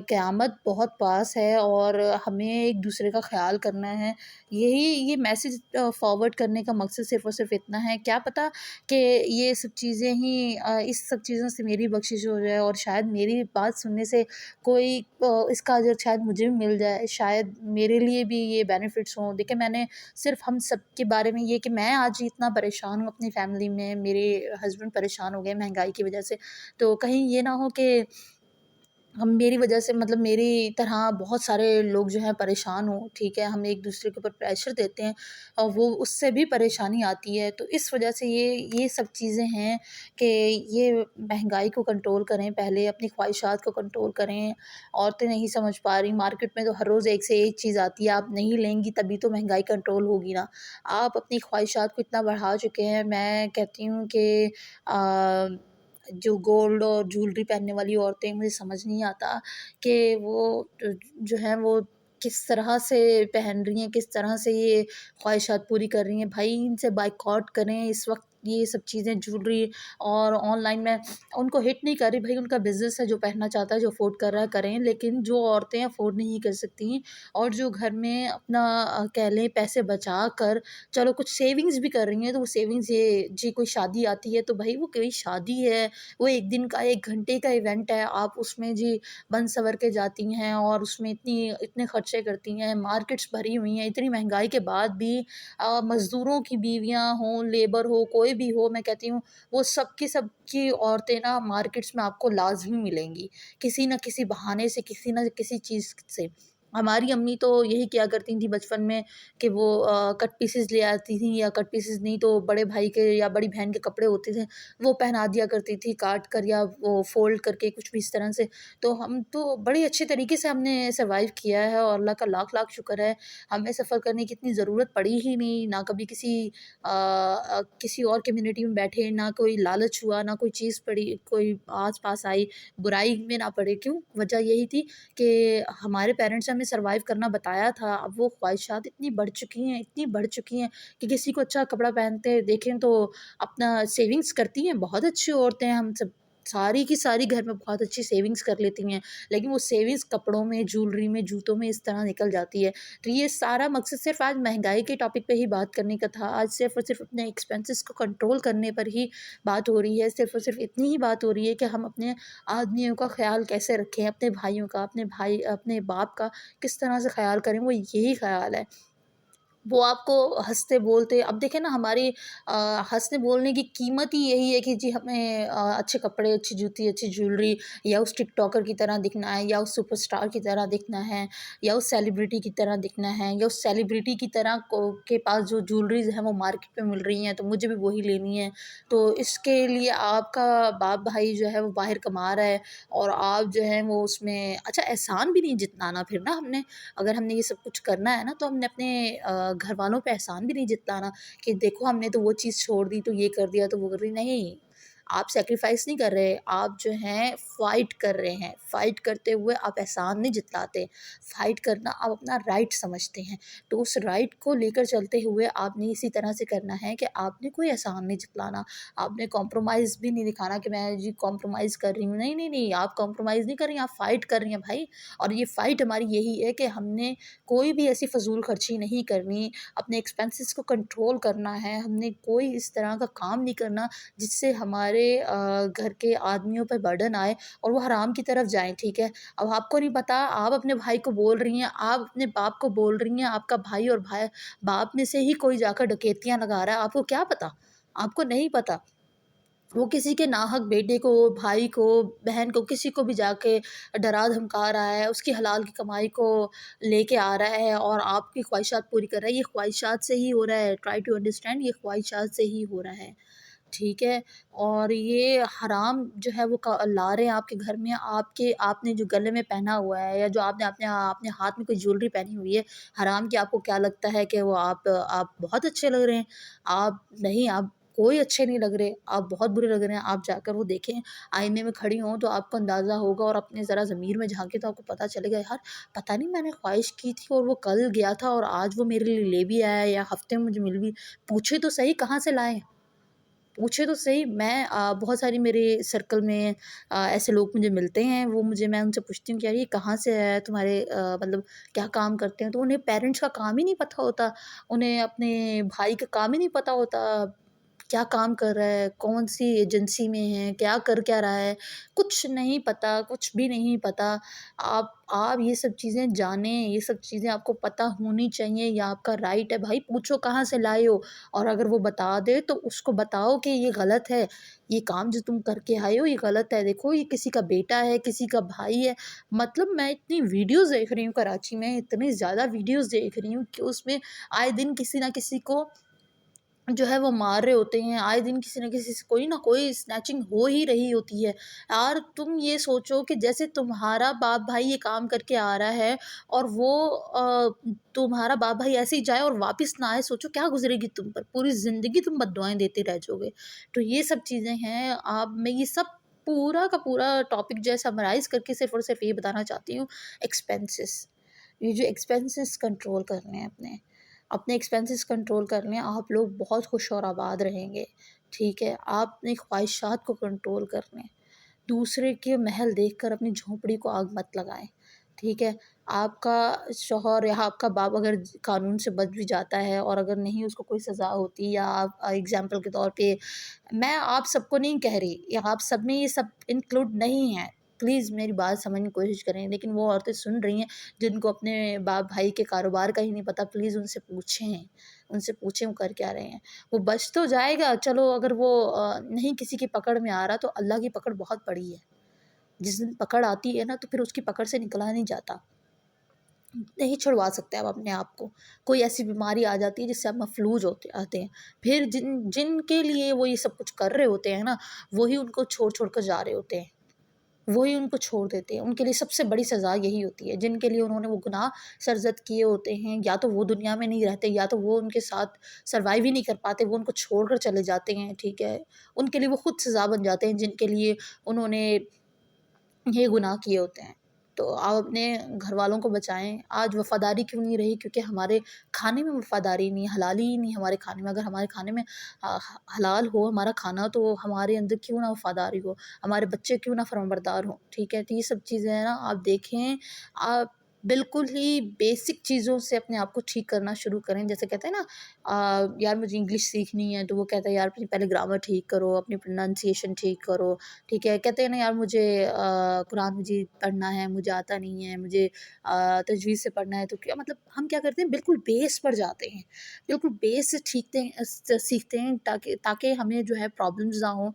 قیامت بہت پاس ہے اور ہمیں ایک دوسرے کا خیال کرنا ہے. یہ میسج فارورڈ کرنے کا مقصد صرف اور صرف اتنا ہے. کیا پتہ کہ یہ سب چیزیں ہی اس سب چیزوں سے میری بخشش ہو جائے اور شاید میری بات سننے سے کوئی اس کا اجر شاید مجھے بھی مل جائے، شاید میرے لیے بھی یہ بینیفٹس ہوں. دیکھیں میں نے صرف ہم سب کے بارے میں یہ کہ میں آج اتنا پریشان ہوں اپنی فیملی میں، میرے ہسبینڈ پریشان ہو گئے مہنگائی کی وجہ سے، تو کہیں یہ نہ ہو کہ ہم میری وجہ سے مطلب میری طرح بہت سارے لوگ جو ہیں پریشان ہوں. ٹھیک ہے، ہم ایک دوسرے کے اوپر پریشر دیتے ہیں اور وہ اس سے بھی پریشانی آتی ہے. تو اس وجہ سے یہ سب چیزیں ہیں کہ یہ مہنگائی کو کنٹرول کریں، پہلے اپنی خواہشات کو کنٹرول کریں. عورتیں نہیں سمجھ پا رہی، مارکیٹ میں تو ہر روز ایک سے ایک چیز آتی ہے، آپ نہیں لیں گی تبھی تو مہنگائی کنٹرول ہوگی نا. آپ اپنی خواہشات کو اتنا بڑھا چکے ہیں. میں کہتی ہوں کہ جو گولڈ اور جولری پہننے والی عورتیں، مجھے سمجھ نہیں آتا کہ وہ جو ہیں وہ کس طرح سے پہن رہی ہیں، کس طرح سے یہ خواہشات پوری کر رہی ہیں. بھائی ان سے بائیکاٹ کریں. اس وقت یہ سب چیزیں جولری اور آن لائن میں ان کو ہٹ نہیں کر رہی، بھائی ان کا بزنس ہے، جو پہننا چاہتا ہے جو افورڈ کر رہا ہے کریں. لیکن جو عورتیں افورڈ نہیں کر سکتی اور جو گھر میں اپنا کہہ لیں پیسے بچا کر چلو کچھ سیونگز بھی کر رہی ہیں، تو وہ سیونگز یہ جی کوئی شادی آتی ہے تو بھائی وہ کوئی شادی ہے، وہ ایک دن کا 1 گھنٹے کا ایونٹ ہے، آپ اس میں جی بن سور کے جاتی ہیں اور اس میں اتنے خرچے کرتی ہیں. مارکیٹس بھری ہوئی ہیں اتنی مہنگائی کے بعد بھی. مزدوروں کی بیویاں ہوں، لیبر ہو، کوئی بھی ہو، میں کہتی ہوں وہ سب کی عورتیں نا مارکیٹس میں آپ کو لازمی ملیں گی کسی نہ کسی بہانے سے، کسی نہ کسی چیز سے. ہماری امی تو یہی کیا کرتی تھیں بچپن میں کہ وہ کٹ پیسز لے آتی تھیں، یا کٹ پیسز نہیں تو بڑے بھائی کے یا بڑی بہن کے کپڑے ہوتے تھے وہ پہنا دیا کرتی تھی کاٹ کر یا وہ فولڈ کر کے کچھ بھی اس طرح سے. تو ہم تو بڑے اچھے طریقے سے ہم نے سروائیو کیا ہے اور اللہ کا لاکھ لاکھ شکر ہے ہمیں سفر کرنے کی اتنی ضرورت پڑی ہی نہیں. نہ کبھی کسی اور کمیونٹی میں بیٹھے، نہ کوئی لالچ ہوا، نہ کوئی چیز پڑی کوئی آس پاس آئی برائی میں نہ پڑے. کیوں؟ وجہ یہی تھی کہ ہمارے پیرنٹس نے ہمیں سروائیو کرنا بتایا تھا. اب وہ خواہشات اتنی بڑھ چکی ہیں کہ کسی کو اچھا کپڑا پہنتے دیکھیں تو اپنا سیونگز کرتی ہیں. بہت اچھی عورتیں ہیں، ہم سب ساری کی ساری گھر میں بہت اچھی سیونگز کر لیتی ہیں، لیکن وہ سیونگز کپڑوں میں، جولری میں، جوتوں میں اس طرح نکل جاتی ہے. تو یہ سارا مقصد صرف آج مہنگائی کے ٹاپک پہ ہی بات کرنے کا تھا. آج صرف اور صرف اپنے ایکسپینسز کو کنٹرول کرنے پر ہی بات ہو رہی ہے. صرف اور صرف اتنی ہی بات ہو رہی ہے کہ ہم اپنے آدمیوں کا خیال کیسے رکھیں، اپنے بھائیوں کا، اپنے باپ کا کس طرح سے خیال کریں. وہ یہی خیال ہے. وہ آپ کو ہنستے بولتے، اب دیکھیں نا ہماری ہنسنے بولنے کی قیمت ہی یہی ہے کہ جی ہمیں اچھے کپڑے، اچھی جوتی، اچھی جولری، یا اس ٹک ٹاکر کی طرح دکھنا ہے، یا اس سپر اسٹار کی طرح دکھنا ہے، یا اس سیلیبریٹی کی طرح دکھنا ہے، یا اس سیلیبریٹی کی طرح کے پاس جو جولریز ہیں وہ مارکیٹ میں مل رہی ہیں تو مجھے بھی وہی لینی ہے. تو اس کے لیے آپ کا باپ بھائی جو ہے وہ باہر کما رہا ہے اور آپ جو ہیں وہ اس میں اچھا احسان بھی نہیں جتلانا. پھر نا ہم نے اگر ہم نے یہ سب کچھ کرنا ہے نا تو ہم نے اپنے گھر والوں پہ احسان بھی نہیں جتلانا کہ دیکھو ہم نے تو وہ چیز چھوڑ دی تو یہ کر دیا تو وہ کر دی. نہیں، آپ سیکریفائس نہیں کر رہے، آپ جو ہیں فائٹ کر رہے ہیں. فائٹ کرتے ہوئے آپ احسان نہیں جتلاتے. فائٹ کرنا آپ اپنا رائٹ سمجھتے ہیں، تو اس رائٹ کو لے کر چلتے ہوئے آپ نے اسی طرح سے کرنا ہے کہ آپ نے کوئی احسان نہیں جتلانا. آپ نے کمپرومائز بھی نہیں دکھانا کہ میں جی کمپرومائز کر رہی ہوں. نہیں نہیں نہیں، آپ کمپرومائز نہیں کر رہی ہیں، آپ فائٹ کر رہی ہیں بھائی. اور یہ فائٹ ہماری یہی ہے کہ ہم نے کوئی بھی ایسی فضول خرچی نہیں کرنی، اپنے ایکسپینسز کو کنٹرول کرنا ہے. ہم نے کوئی اس طرح کا کام نہیں کرنا جس سے ہمارے ہمارے گھر کے آدمیوں پر برڈن آئے اور وہ حرام کی طرف جائیں، ٹھیک ہے؟ اب آپ کو نہیں پتہ، آپ اپنے بھائی کو بول رہی ہیں، آپ اپنے باپ کو بول رہی ہیں، آپ کا بھائی اور باپ میں سے ہی کوئی جا کر ڈکیتیاں لگا رہا ہے، آپ کو کیا پتہ؟ آپ کو نہیں پتہ۔ وہ کسی کے ناحق بیٹے کو، بھائی کو، بہن کو، کسی کو بھی جا کے ڈرا دھمکا رہا ہے، اس کی حلال کی کمائی کو لے کے آ رہا ہے اور آپ کی خواہشات پوری کر رہا ہے۔ یہ خواہشات سے ہی ہو رہا ہے، ٹرائی ٹو انڈرسٹینڈ، یہ خواہشات سے ہی ہو رہا ہے، ٹھیک ہے؟ اور یہ حرام جو ہے وہ لا رہے ہیں آپ کے گھر میں، آپ نے جو گلے میں پہنا ہوا ہے، یا جو آپ نے اپنے ہاتھ میں کوئی جیولری پہنی ہوئی ہے حرام کی، آپ کو کیا لگتا ہے کہ وہ آپ بہت اچھے لگ رہے ہیں؟ آپ کوئی اچھے نہیں لگ رہے، آپ بہت برے لگ رہے ہیں۔ آپ جا کر وہ دیکھیں، آئینے میں کھڑی ہوں تو آپ کو اندازہ ہوگا، اور اپنے ذرا ضمیر میں جھانکیں تو آپ کو پتہ چلے گا، یار پتہ نہیں میں نے خواہش کی تھی اور وہ کل گیا تھا اور آج وہ میرے لیے لے بھی آیا، یا ہفتے میں مجھے مل بھی، پوچھے تو صحیح کہاں سے لائے، پوچھے تو صحیح۔ میں بہت ساری میرے سرکل میں ایسے لوگ مجھے ملتے ہیں، میں ان سے پوچھتی ہوں کہ یار یہ کہاں سے ہے تمہارے، مطلب کیا کام کرتے ہیں؟ تو انہیں پیرنٹس کا کام ہی نہیں پتہ ہوتا، انہیں اپنے بھائی کا کام ہی نہیں پتہ ہوتا، کیا کام کر رہا ہے، کون سی ایجنسی میں ہے، کیا رہا ہے، کچھ نہیں پتہ، کچھ بھی نہیں پتہ۔ آپ یہ سب چیزیں جانیں، یہ سب چیزیں آپ کو پتہ ہونی چاہیے، یہ آپ کا رائٹ ہے۔ بھائی پوچھو کہاں سے لائے ہو، اور اگر وہ بتا دے تو اس کو بتاؤ کہ یہ غلط ہے، یہ کام جو تم کر کے آئے ہو یہ غلط ہے، دیکھو یہ کسی کا بیٹا ہے، کسی کا بھائی ہے۔ مطلب میں اتنی ویڈیوز دیکھ رہی ہوں کراچی میں، اتنی زیادہ ویڈیوز دیکھ رہی ہوں کہ اس میں آئے دن کسی نہ کسی کو جو ہے وہ مار رہے ہوتے ہیں، آئے دن کسی نہ کسی سے کوئی نہ کوئی اسنیچنگ ہو ہی رہی ہوتی ہے۔ اور تم یہ سوچو کہ جیسے تمہارا باپ بھائی یہ کام کر کے آ رہا ہے، اور وہ تمہارا باپ بھائی ایسے ہی جائے اور واپس نہ آئے، سوچو کیا گزرے گی تم پر، پوری زندگی تم بد دعائیں دیتے رہ جاؤ گے۔ تو یہ سب چیزیں ہیں، میں یہ سب پورا کا پورا ٹاپک جو ہے سمرائز کر کے صرف اور صرف یہ بتانا چاہتی ہوں، ایکسپینسز، یہ جو ایکسپینسز کنٹرول کرنے ہیں، اپنے ایکسپینسز کنٹرول کر لیں، آپ لوگ بہت خوش اور آباد رہیں گے، ٹھیک ہے؟ آپ اپنی خواہشات کو کنٹرول کر لیں، دوسرے کے محل دیکھ کر اپنی جھونپڑی کو آگ مت لگائیں، ٹھیک ہے؟ آپ کا شوہر یا آپ کا باپ اگر قانون سے بچ بھی جاتا ہے، اور اگر نہیں اس کو کوئی سزا ہوتی، یا آپ ایگزامپل کے طور پہ، میں آپ سب کو نہیں کہہ رہی، یا آپ سب میں یہ سب انکلوڈ نہیں ہے، پلیز میری بات سمجھنے کی کوشش کریں، لیکن وہ عورتیں سن رہی ہیں جن کو اپنے باپ بھائی کے کاروبار کا ہی نہیں پتہ، پلیز ان سے پوچھیں وہ کر کیا رہے ہیں۔ وہ بچ تو جائے گا، چلو اگر وہ نہیں کسی کی پکڑ میں آ رہا تو اللہ کی پکڑ بہت بڑی ہے، جس دن پکڑ آتی ہے نا تو پھر اس کی پکڑ سے نکلا نہیں جاتا، نہیں چھڑوا سکتے آپ اپنے آپ کو، کوئی ایسی بیماری آ جاتی ہے جس سے آپ مفلوج آتے ہیں، پھر جن کے لیے وہ یہ سب کچھ کر رہے ہوتے ہیں نا، وہی ان کو چھوڑ کر جا رہے ہوتے ہیں، وہی ان کو چھوڑ دیتے ہیں، ان کے لیے سب سے بڑی سزا یہی ہوتی ہے، جن کے لیے انہوں نے وہ گناہ سرزد کیے ہوتے ہیں، یا تو وہ دنیا میں نہیں رہتے، یا تو وہ ان کے ساتھ سروائیو ہی نہیں کر پاتے، وہ ان کو چھوڑ کر چلے جاتے ہیں، ٹھیک ہے؟ ان کے لیے وہ خود سزا بن جاتے ہیں جن کے لیے انہوں نے یہ گناہ کیے ہوتے ہیں۔ تو آپ اپنے گھر والوں کو بچائیں۔ آج وفاداری کیوں نہیں رہی؟ کیونکہ ہمارے کھانے میں وفاداری نہیں، حلالی ہی نہیں ہمارے کھانے میں۔ اگر ہمارے کھانے میں حلال ہو ہمارا کھانا، تو ہمارے اندر کیوں نہ وفاداری ہو، ہمارے بچے کیوں نہ فرمانبردار ہوں، ٹھیک ہے؟ تو یہ سب چیزیں ہیں نا، آپ دیکھیں، آپ بالکل ہی بیسک چیزوں سے اپنے آپ کو ٹھیک کرنا شروع کریں۔ جیسے کہتے ہیں نا، یار مجھے انگلش سیکھنی ہے، تو وہ کہتا ہے یار پہلے گرامر ٹھیک کرو، اپنی پروننسیشن ٹھیک کرو، ٹھیک ہے؟ کہتے ہیں نا یار مجھے قرآن مجید پڑھنا ہے، مجھے آتا نہیں ہے، مجھے تجوید سے پڑھنا ہے، تو کیا مطلب ہم کیا کرتے ہیں، بالکل بیس پر جاتے ہیں، بالکل بیس سے سیکھتے ہیں، تاکہ ہمیں جو ہے پرابلمز نہ ہوں،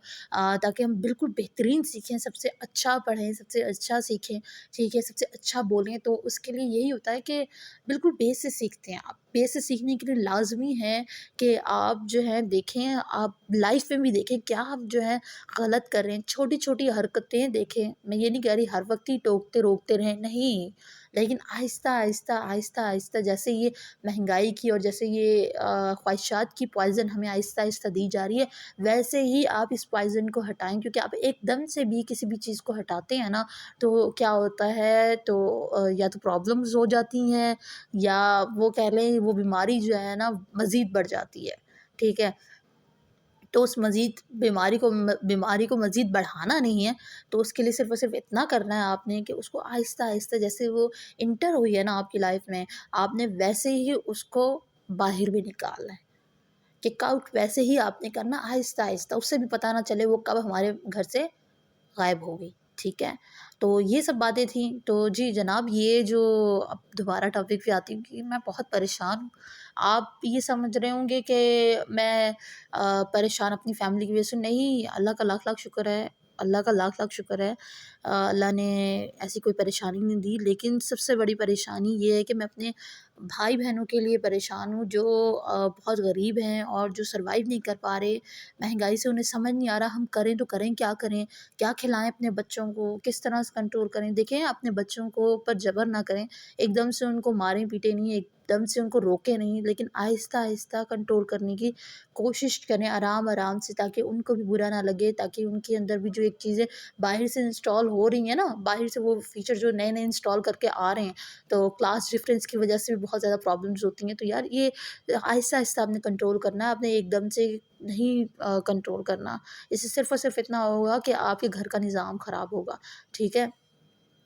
تاکہ ہم بالکل بہترین سیکھیں، سب سے اچھا پڑھیں، سب سے اچھا سیکھیں، ٹھیک ہے؟ سب سے اچھا بولیں۔ تو اس کے لیے یہی ہوتا ہے کہ بالکل بیس سے سیکھتے ہیں آپ۔ بیس سے سیکھنے کے لیے لازمی ہے کہ آپ جو ہے دیکھیں، آپ لائف میں بھی دیکھیں کیا آپ جو ہے غلط کر رہے ہیں، چھوٹی چھوٹی حرکتیں دیکھیں۔ میں یہ نہیں کہہ رہی ہر وقت ہی ٹوکتے روکتے رہیں، نہیں، لیکن آہستہ آہستہ آہستہ آہستہ، جیسے یہ مہنگائی کی اور جیسے یہ خواہشات کی پوائزن ہمیں آہستہ آہستہ دی جا رہی ہے، ویسے ہی آپ اس پوائزن کو ہٹائیں، کیونکہ آپ ایک دم سے بھی کسی بھی چیز کو ہٹاتے ہیں نا، تو کیا ہوتا ہے، تو یا تو پرابلمز ہو جاتی ہیں، یا وہ کہہ لیں وہ بیماری جو ہے نا مزید بڑھ جاتی ہے، ٹھیک ہے؟ تو اس بیماری کو مزید بڑھانا نہیں ہے، تو اس کے لیے صرف اور صرف اتنا کرنا ہے آپ نے کہ اس کو آہستہ آہستہ، جیسے وہ انٹر ہوئی ہے نا آپ کی لائف میں، آپ نے ویسے ہی اس کو باہر بھی نکالنا ہے، کک آؤٹ ویسے ہی آپ نے کرنا آہستہ آہستہ، اس سے بھی پتہ نہ چلے وہ کب ہمارے گھر سے غائب ہو گئی، ٹھیک ہے؟ تو یہ سب باتیں تھیں۔ تو جی جناب، یہ جو اب دوبارہ ٹاپک پہ آتی ہوں کہ میں بہت پریشان ہوں۔ آپ یہ سمجھ رہے ہوں گے کہ میں پریشان اپنی فیملی کی وجہ سے نہیں، اللہ کا لاکھ لاکھ شکر ہے، اللہ کا لاکھ لاکھ شکر ہے، اللہ نے ایسی کوئی پریشانی نہیں دی۔ لیکن سب سے بڑی پریشانی یہ ہے کہ میں اپنے بھائی بہنوں کے لیے پریشان ہوں، جو بہت غریب ہیں اور جو سروائیو نہیں کر پا رہے مہنگائی سے۔ انہیں سمجھ نہیں آ رہا ہم کریں تو کریں کیا کریں، کیا کھلائیں اپنے بچوں کو، کس طرح سے کنٹرول کریں۔ دیکھیں، اپنے بچوں کو پر جبر نہ کریں، ایک دم سے ان کو ماریں پیٹیں نہیں، ایک دم سے ان کو روکیں نہیں، لیکن آہستہ آہستہ کنٹرول کرنے کی کوشش کریں، آرام آرام سے، تاکہ ان کو بھی برا نہ لگے، تاکہ ان کے اندر بھی جو ایک چیزیں باہر سے انسٹال ہو رہی ہیں نا، باہر سے وہ فیچر جو نئے نئے انسٹال کر کے آ رہے ہیں، تو کلاس ڈفرینس کی وجہ سے بھی بہت زیادہ پرابلمز ہوتی ہیں۔ تو یار یہ آہستہ آہستہ آپ نے کنٹرول کرنا ہے، آپ نے ایک دم سے نہیں کنٹرول کرنا۔ اس سے صرف اور صرف اتنا ہوگا کہ آپ کے گھر کا نظام خراب ہوگا، ٹھیک ہے؟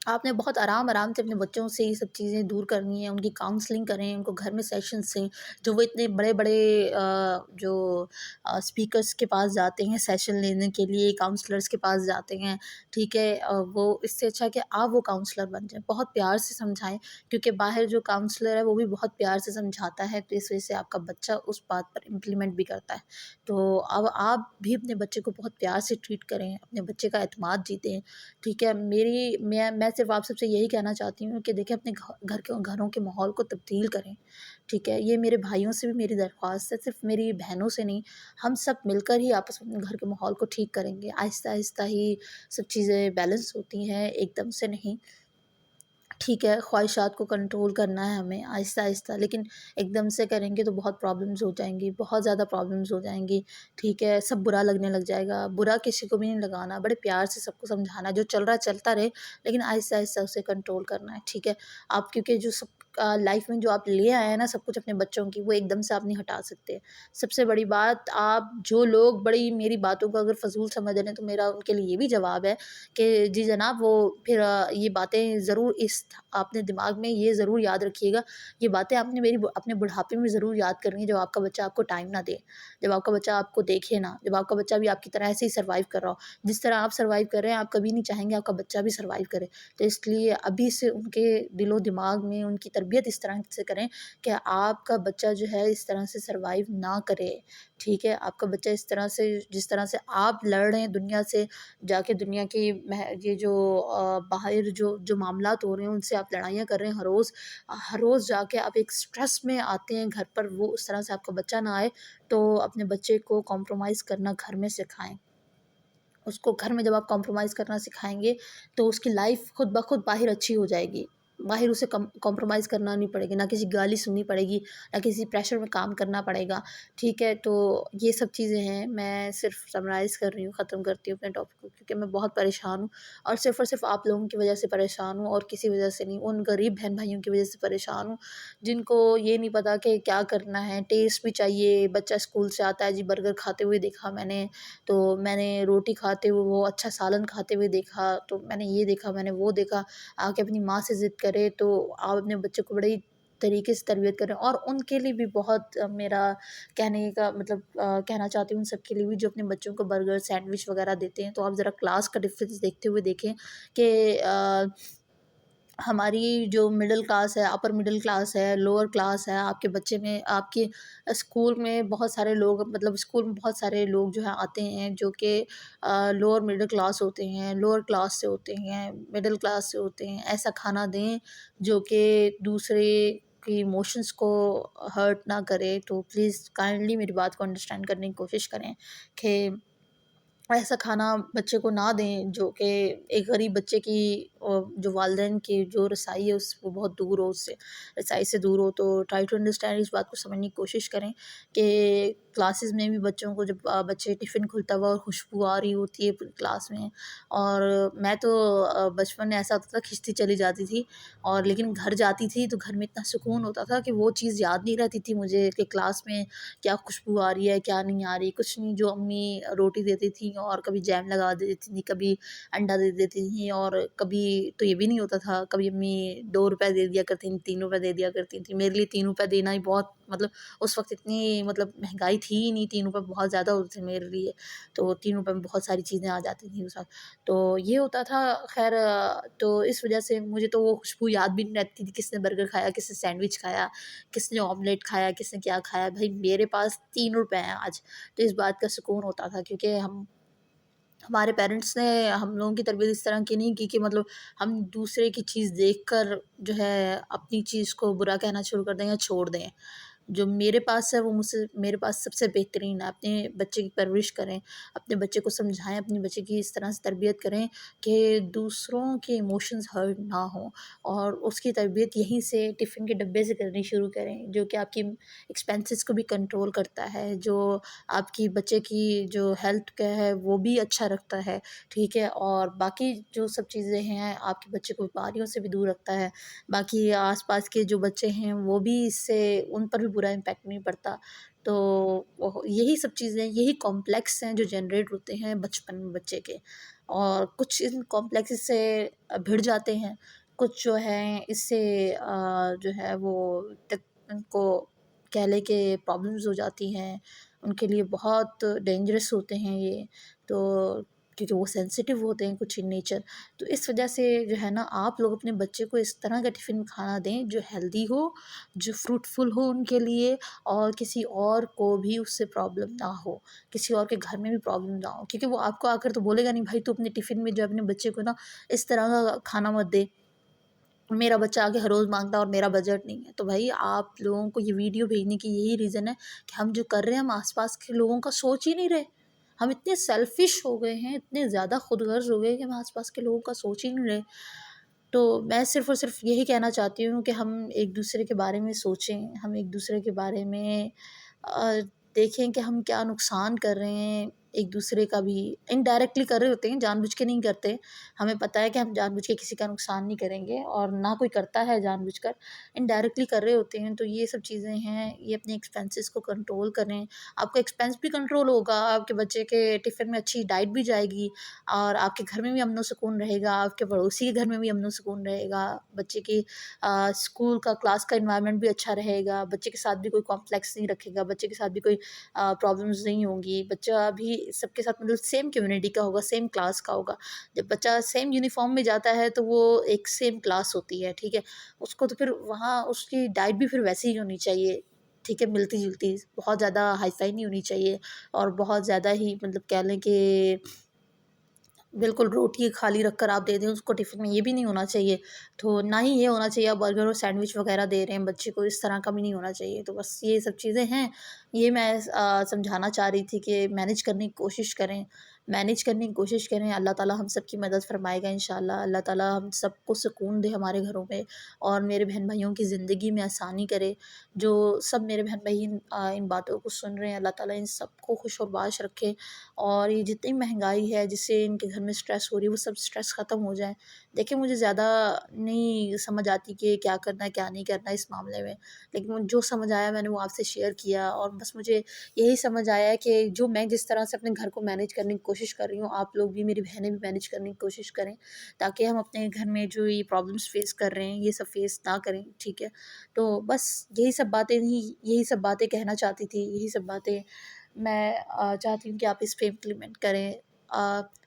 آپ نے بہت آرام آرام سے اپنے بچوں سے یہ سب چیزیں دور کرنی ہیں، ان کی کاؤنسلنگ کریں، ان کو گھر میں سیشنز دیں، جو وہ اتنے بڑے بڑے جو اسپیکرس کے پاس جاتے ہیں سیشن لینے کے لیے، کاؤنسلرس کے پاس جاتے ہیں، ٹھیک ہے؟ وہ اس سے اچھا ہے کہ آپ وہ کاؤنسلر بن جائیں، بہت پیار سے سمجھائیں، کیونکہ باہر جو کاؤنسلر ہے وہ بھی بہت پیار سے سمجھاتا ہے، تو اس وجہ سے آپ کا بچہ اس بات پر امپلیمنٹ بھی کرتا ہے۔ تو اب آپ بھی اپنے بچے کو بہت پیار سے ٹریٹ کریں، اپنے بچے کا اعتماد جیتیں، ٹھیک ہے؟ میں صرف آپ سب سے یہی کہنا چاہتی ہوں کہ دیکھیں، اپنے گھروں کے ماحول کو تبدیل کریں، ٹھیک ہے؟ یہ میرے بھائیوں سے بھی میری درخواست ہے، صرف میری بہنوں سے نہیں، ہم سب مل کر ہی آپس میں اپنے گھر کے ماحول کو ٹھیک کریں گے۔ آہستہ آہستہ ہی سب چیزیں بیلنس ہوتی ہیں، ایک دم سے نہیں، ٹھیک ہے؟ خواہشات کو کنٹرول کرنا ہے ہمیں آہستہ آہستہ، لیکن ایک دم سے کریں گے تو بہت پرابلمز ہو جائیں گی، بہت زیادہ پرابلمز ہو جائیں گی، ٹھیک ہے؟ سب برا لگنے لگ جائے گا، برا کسی کو بھی نہیں لگانا، بڑے پیار سے سب کو سمجھانا، جو چل رہا ہے چلتا رہے، لیکن آہستہ آہستہ اسے کنٹرول کرنا ہے، ٹھیک ہے؟ آپ کیونکہ جو سب لائف میں جو آپ لے آئے ہیں نا سب کچھ اپنے بچوں کی، وہ ایک دم سے آپ نہیں ہٹا سکتے۔ سب سے بڑی بات، آپ جو لوگ بڑی میری باتوں کو اگر فضول سمجھ رہے ہیں تو میرا ان کے لیے یہ بھی جواب ہے کہ جی جناب، وہ پھر یہ باتیں ضرور آپ نے دماغ میں یہ ضرور یاد رکھیے گا، یہ باتیں آپ نے اپنے بڑھاپے میں ضرور یاد کرنی ہے، جب آپ کا بچہ آپ کو ٹائم نہ دے، جب آپ کا بچہ آپ کو دیکھے نہ، جب آپ کا بچہ بھی آپ کی طرح ایسے ہی سروائیو کر رہا ہو جس طرح آپ سروائیو کر رہے ہیں، آپ کبھی نہیں چاہیں گے آپ کا بچہ بھی سروائیو کرے۔ تو اس لیے ابھی سے ان کے دل و دماغ میں ان کی تربیت اس طرح سے کریں کہ آپ کا بچہ جو ہے اس طرح سے سروائیو نہ کرے، ٹھیک ہے؟ آپ کا بچہ اس طرح سے، جس طرح سے آپ لڑ رہے ہیں دنیا سے، جا کے دنیا کی یہ جو باہر جو معاملات ہو رہے ہیں ان سے آپ لڑائیاں کر رہے ہیں ہر روز جا کے آپ ایک سٹریس میں آتے ہیں گھر پر، وہ اس طرح سے آپ کا بچہ نہ آئے۔ تو اپنے بچے کو کمپرومائز کرنا گھر میں سکھائیں، اس کو گھر میں جب آپ کمپرومائز کرنا سکھائیں گے تو اس کی لائف خود بخود باہر اچھی ہو جائے گی، باہر اسے کمپرومائز کرنا نہیں پڑے گی، نہ کسی گالی سننی پڑے گی، نہ کسی پریشر میں کام کرنا پڑے گا، ٹھیک ہے؟ تو یہ سب چیزیں ہیں، میں صرف سمرائز کر رہی ہوں، ختم کرتی ہوں اپنے ٹاپک کو، کیونکہ میں بہت پریشان ہوں، اور صرف آپ لوگوں کی وجہ سے پریشان ہوں، اور کسی وجہ سے نہیں، ان غریب بہن بھائیوں کی وجہ سے پریشان ہوں جن کو یہ نہیں پتا کہ کیا کرنا ہے، ٹیسٹ بھی چاہیے۔ بچہ اسکول سے آتا ہے، جی برگر کھاتے ہوئے دیکھا میں نے، تو میں نے روٹی کھاتے ہوئے، وہ اچھا سالن کھاتے ہوئے دیکھا، تو میں نے یہ دیکھا، میں نے وہ دیکھا، آ کے اپنی ماں سے ضد کرے، تو آپ اپنے بچے کو بڑے طریقے سے تربیت کریں۔ اور ان کے لیے بھی بہت میرا کہنے کا مطلب کہنا چاہتی ہوں ان سب کے لیے بھی جو اپنے بچوں کو برگر سینڈوچ وغیرہ دیتے ہیں، تو آپ ذرا کلاس کا ڈفرینس دیکھتے ہوئے دیکھیں کہ ہماری جو مڈل کلاس ہے، اپر مڈل کلاس ہے، لوور کلاس ہے، آپ کے بچے میں، آپ کے اسکول میں بہت سارے لوگ، مطلب اسکول میں بہت سارے لوگ جو ہیں آتے ہیں جو کہ لوور مڈل کلاس ہوتے ہیں، لوور کلاس سے ہوتے ہیں، مڈل کلاس سے ہوتے ہیں۔ ایسا کھانا دیں جو کہ دوسرے کی ایموشنس کو ہرٹ نہ کرے۔ تو پلیز کائنڈلی میری بات کو انڈرسٹینڈ کرنے کی کوشش کریں کہ ایسا کھانا بچے کو نہ دیں جو کہ ایک غریب بچے کی جو والدین کی جو رسائی ہے اس وہ بہت دور ہو، اس سے رسائی سے دور ہو۔ تو ٹرائی ٹو انڈرسٹینڈ، اس بات کو سمجھنے کی کوشش کریں کہ کلاسز میں بھی بچوں کو، جب بچے ٹفن کھلتا ہوا اور خوشبو آ رہی ہوتی ہے پوری کلاس میں، اور میں تو بچپن میں ایسا ہوتا تھا کھنچتی چلی جاتی تھی، اور لیکن گھر جاتی تھی تو گھر میں اتنا سکون ہوتا تھا کہ وہ چیز یاد نہیں رہتی تھی مجھے کہ کلاس میں کیا خوشبو آ رہی ہے کیا نہیں آ رہی، کچھ نہیں، جو امی روٹی دیتی تھیں اور کبھی جیم لگا دیتی تھیں، کبھی انڈا دے دیتی تھیں، اور کبھی تو یہ بھی نہیں ہوتا تھا، کبھی امی 2 روپے دے دیا کرتی تھیں، 3 روپے دے دیا کرتی تھیں. میرے لیے 3 روپے دینا ہی بہت مطلب اس وقت اتنی مطلب مہنگائی تھی ہی نہیں، 3 روپے بہت زیادہ ہوتے تھے میرے لیے. تو 3 روپے میں بہت ساری چیزیں آ جاتی تھیں اس وقت. تو یہ ہوتا تھا. خیر تو اس وجہ سے مجھے تو وہ خوشبو یاد بھی نہیں رہتی تھی، کس نے برگر کھایا، کس نے سینڈوچ کھایا، کس نے آملیٹ کھایا، کس نے کیا کھایا. بھائی میرے پاس 3 روپے ہیں آج. تو اس بات کا سکون ہوتا تھا، کیونکہ ہمارے پیرنٹس نے ہم لوگوں کی تربیت اس طرح کی نہیں کی کہ مطلب ہم دوسرے کی چیز دیکھ کر جو ہے اپنی چیز کو برا کہنا شروع کر دیں یا چھوڑ دیں. جو میرے پاس ہے وہ میرے پاس سب سے بہترین ہے. اپنے بچے کی پرورش کریں، اپنے بچے کو سمجھائیں، اپنے بچے کی اس طرح سے تربیت کریں کہ دوسروں کے ایموشنز ہرٹ نہ ہوں، اور اس کی تربیت یہیں سے ٹفن کے ڈبے سے کرنی شروع کریں، جو کہ آپ کی ایکسپینسز کو بھی کنٹرول کرتا ہے، جو آپ کی بچے کی جو ہیلتھ کا ہے وہ بھی اچھا رکھتا ہے. ٹھیک ہے. اور باقی جو سب چیزیں ہیں آپ کے بچے کو بیماریوں سے بھی دور رکھتا ہے. باقی آس پاس کے جو بچے ہیں وہ بھی اس سے ان پر بھی برا امپیکٹ نہیں پڑتا. تو یہی سب چیزیں، یہی کمپلیکس ہیں جو جنریٹ ہوتے ہیں بچپن میں بچے کے، اور کچھ ان کمپلیکس سے بھڑ جاتے ہیں، کچھ جو ہیں اس سے جو ہے وہ ان کو کہہ لے کہ پرابلمز ہو جاتی ہیں، ان کے لیے بہت ڈینجرس ہوتے ہیں یہ. تو کیونکہ وہ سینسیٹیو ہوتے ہیں کچھ ان نیچر. تو اس وجہ سے جو ہے نا آپ لوگ اپنے بچے کو اس طرح کا ٹفن کھانا دیں جو ہیلدی ہو، جو فروٹفل ہو ان کے لیے، اور کسی اور کو بھی اس سے پرابلم نہ ہو، کسی اور کے گھر میں بھی پرابلم نہ ہو. کیونکہ وہ آپ کو آ کر تو بولے گا نہیں بھائی تو اپنے ٹفن میں جو اپنے بچے کو نا اس طرح کا کھانا مت دے، میرا بچہ آگے ہر روز مانگتا ہے اور میرا بجٹ نہیں ہے. تو بھائی آپ لوگوں کو یہ ویڈیو بھیجنے کی یہی ریزن ہے کہ ہم جو کر رہے ہیں ہم آس پاس کے لوگوں کا سوچ ہی نہیں رہے. ہم اتنے سیلفش ہو گئے ہیں، اتنے زیادہ خود غرض ہو گئے کہ ہم آس پاس کے لوگوں کا سوچ ہی نہیں رہے. تو میں صرف اور صرف یہی کہنا چاہتی ہوں کہ ہم ایک دوسرے کے بارے میں سوچیں، ہم ایک دوسرے کے بارے میں دیکھیں کہ ہم کیا نقصان کر رہے ہیں ایک دوسرے کا بھی. انڈائریکٹلی کر رہے ہوتے ہیں، جان بوجھ کے نہیں کرتے. ہمیں پتہ ہے کہ ہم جان بوجھ کے کسی کا نقصان نہیں کریں گے، اور نہ کوئی کرتا ہے جان بوجھ کر، انڈائریکٹلی کر رہے ہوتے ہیں. تو یہ سب چیزیں ہیں، یہ اپنے ایکسپینسز کو کنٹرول کریں. آپ کا ایکسپینس بھی کنٹرول ہوگا، آپ کے بچے کے ٹفن میں اچھی ڈائٹ بھی جائے گی، اور آپ کے گھر میں بھی امن و سکون رہے گا، آپ کے پڑوسی کے گھر میں بھی امن و سکون رہے گا، بچے کی اسکول کا کلاس کا انوائرمنٹ بھی اچھا رہے گا، بچے کے ساتھ بھی کوئی کمپلیکس نہیں رکھے گا، بچے کے ساتھ بھی کوئی پرابلمز نہیں ہوں گی. بچہ بھی سب کے ساتھ مطلب سیم کمیونٹی کا ہوگا، سیم کلاس کا ہوگا. جب بچہ سیم یونیفارم میں جاتا ہے تو وہ ایک سیم کلاس ہوتی ہے. ٹھیک ہے. اس کو تو پھر وہاں اس کی ڈائٹ بھی پھر ویسی ہی ہونی چاہیے. ٹھیک ہے. ملتی جلتی، بہت زیادہ ہائی فائی نہیں ہونی چاہیے، اور بہت زیادہ ہی مطلب کہہ لیں کہ بالکل روٹی خالی رکھ کر آپ دے دیں اس کو ٹفن میں، یہ بھی نہیں ہونا چاہیے. تو نہ ہی یہ ہونا چاہیے آپ برگر اور سینڈوچ وغیرہ دے رہے ہیں بچے کو، اس طرح کا بھی نہیں ہونا چاہیے. تو بس یہ سب چیزیں ہیں، یہ میں سمجھانا چاہ رہی تھی کہ مینیج کرنے کی کوشش کریں، مینیج کرنے کی کوشش کریں. اللہ تعالیٰ ہم سب کی مدد فرمائے گا انشاءاللہ. اللہ تعالیٰ ہم سب کو سکون دے ہمارے گھروں میں، اور میرے بہن بھائیوں کی زندگی میں آسانی کرے. جو سب میرے بہن بھائی ان باتوں کو سن رہے ہیں، اللہ تعالیٰ ان سب کو خوش و باش رکھے، اور یہ جتنی مہنگائی ہے جس سے ان کے گھر میں اسٹریس ہو رہی ہے وہ سب اسٹریس ختم ہو جائے. دیکھیں مجھے زیادہ نہیں سمجھ آتی کہ کیا کرنا ہے کیا نہیں کرنا اس معاملے میں، لیکن جو سمجھ آیا میں نے وہ آپ سے شیئر کیا. اور بس مجھے یہی سمجھ آیا ہے کہ جو میں جس طرح سے اپنے گھر کو مینیج کرنے کی کوشش کر رہی ہوں، آپ لوگ بھی، میری بہنیں بھی مینیج کرنے کی کوشش کریں، تاکہ ہم اپنے گھر میں جو یہ پرابلمس فیس کر رہے ہیں یہ سب فیس نہ کریں. ٹھیک ہے. تو بس یہی سب باتیں کہنا چاہتی تھی، یہی سب باتیں میں چاہتی ہوں کہ آپ اس پہ امپلیمنٹ کریں.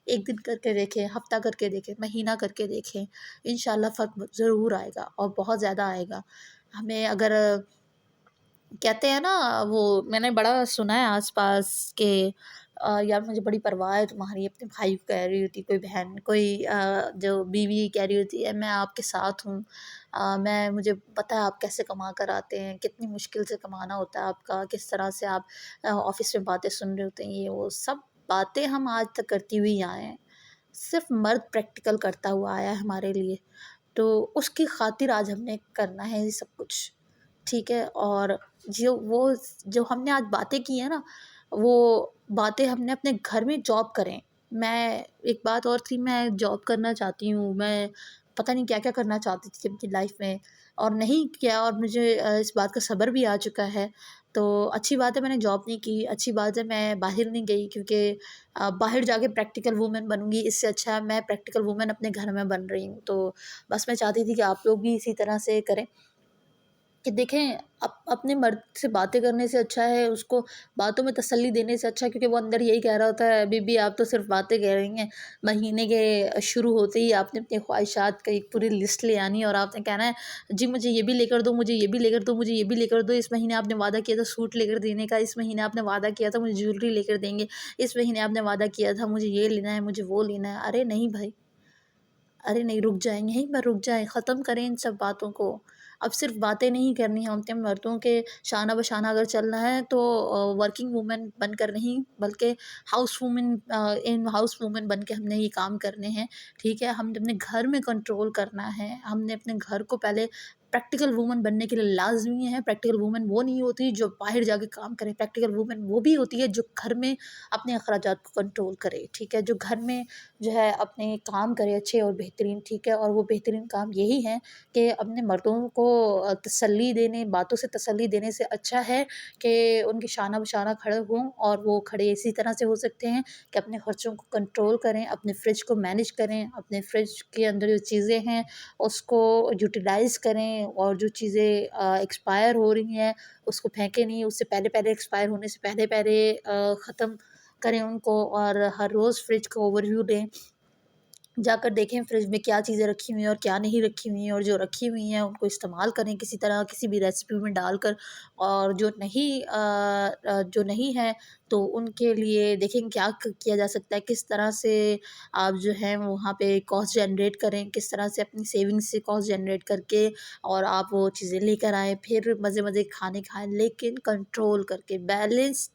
ایک دن کر کے دیکھیں، ہفتہ کر کے دیکھیں، مہینہ کر کے دیکھیں، انشاءاللہ فرق ضرور آئے گا، اور بہت زیادہ آئے گا. ہمیں اگر کہتے ہیں نا، وہ میں نے بڑا سنا ہے آس پاس کہ یار مجھے بڑی پرواہ ہے تمہاری، اپنے بھائی کو کہہ رہی ہوتی کوئی بہن، کوئی جو بیوی کہہ رہی ہوتی ہے میں آپ کے ساتھ ہوں، مجھے پتہ ہے آپ کیسے کما کر آتے ہیں، کتنی مشکل سے کمانا ہوتا ہے آپ کا، کس طرح سے آپ آفس میں باتیں سن رہے ہوتے ہیں. یہ وہ سب باتیں ہم آج تک کرتی ہوئی آئے ہیں، صرف مرد پریکٹیکل کرتا ہوا آیا ہے ہمارے لیے. تو اس کی خاطر آج ہم نے کرنا ہے یہ سب کچھ. ٹھیک ہے. اور جو ہم نے آج باتیں کی ہیں نا، وہ باتیں ہم نے اپنے گھر میں جاب کریں. میں ایک بات اور تھی، میں جاب کرنا چاہتی ہوں، میں پتہ نہیں کیا کیا کرنا چاہتی تھی اپنی لائف میں اور نہیں کیا، اور مجھے اس بات کا صبر بھی آ چکا ہے۔ تو اچھی بات ہے میں نے جاب نہیں کی، اچھی بات ہے میں باہر نہیں گئی، کیونکہ باہر جا کے پریکٹیکل وومن بنوں گی، اس سے اچھا ہے میں پریکٹیکل وومن اپنے گھر میں بن رہی ہوں۔ تو بس میں چاہتی تھی کہ آپ لوگ بھی اسی طرح سے کریں کہ دیکھیں اپنے مرد سے باتیں کرنے سے اچھا ہے اس کو باتوں میں تسلی دینے سے اچھا ہے، کیونکہ وہ اندر یہی کہہ رہا ہوتا ہے بی بی آپ تو صرف باتیں کہہ رہی ہیں، مہینے کے شروع ہوتے ہی آپ نے اپنی خواہشات کا ایک پوری لسٹ لے آنی ہے اور آپ نے کہنا ہے جی مجھے یہ بھی لے کر دو، مجھے یہ بھی لے کر دو، مجھے یہ بھی لے کر دو، اس مہینے آپ نے وعدہ کیا تھا سوٹ لے کر دینے کا، اس مہینے آپ نے وعدہ کیا تھا مجھے جیولری لے کر دیں گے، اس مہینے آپ نے وعدہ کیا تھا مجھے یہ لینا ہے، مجھے وہ لینا ہے۔ ارے نہیں بھائی، ارے نہیں، رک جائیں، یہیں پر رک جائیں، ختم کریں ان سب باتوں کو۔ اب صرف باتیں نہیں کرنی ہیں، ہم مردوں کے شانہ بشانہ اگر چلنا ہے تو ورکنگ وومن بن کر نہیں، بلکہ ہاؤس وومن بن کے ہم نے یہ کام کرنے ہیں، ٹھیک ہے۔ ہم نے اپنے گھر میں کنٹرول کرنا ہے، ہم نے اپنے گھر کو پہلے پریکٹیکل وومن بننے کے لیے لازمی ہے۔ پریکٹیکل وومن وہ نہیں ہوتی جو باہر جا کے کام کرے، پریکٹیکل وومن وہ بھی ہوتی ہے جو گھر میں اپنے اخراجات کو کنٹرول کرے، ٹھیک ہے، جو گھر میں جو ہے اپنے کام کرے اچھے اور بہترین، ٹھیک ہے۔ اور وہ بہترین کام یہی ہے کہ اپنے مردوں کو تسلی دینے، باتوں سے تسلی دینے سے اچھا ہے کہ ان کے شانہ بشانہ کھڑے ہوں، اور وہ کھڑے اسی طرح سے ہو سکتے ہیں کہ اپنے خرچوں کو کنٹرول کریں، اپنے فریج کو مینیج کریں، اپنے فریج کے اندر جو چیزیں ہیں اس کو یوٹیلائز کریں، اور جو چیزیں ایکسپائر ہو رہی ہیں اس کو پھینکیں نہیں، اس سے پہلے پہلے ایکسپائر ہونے سے پہلے پہلے ختم کریں ان کو، اور ہر روز فریج کا اوور ویو دیں، جا کر دیکھیں فریج میں کیا چیزیں رکھی ہوئی ہیں اور کیا نہیں رکھی ہوئی ہیں، اور جو رکھی ہوئی ہیں ان کو استعمال کریں کسی طرح، کسی بھی ریسیپی میں ڈال کر، اور جو نہیں ہے تو ان کے لیے دیکھیں کیا کیا جا سکتا ہے، کس طرح سے آپ جو ہیں وہاں پہ کاسٹ جنریٹ کریں، کس طرح سے اپنی سیونگ سے کاسٹ جنریٹ کر کے اور آپ وہ چیزیں لے کر آئیں، پھر مزے مزے کھانے کھائیں، لیکن کنٹرول کر کے۔ بیلنس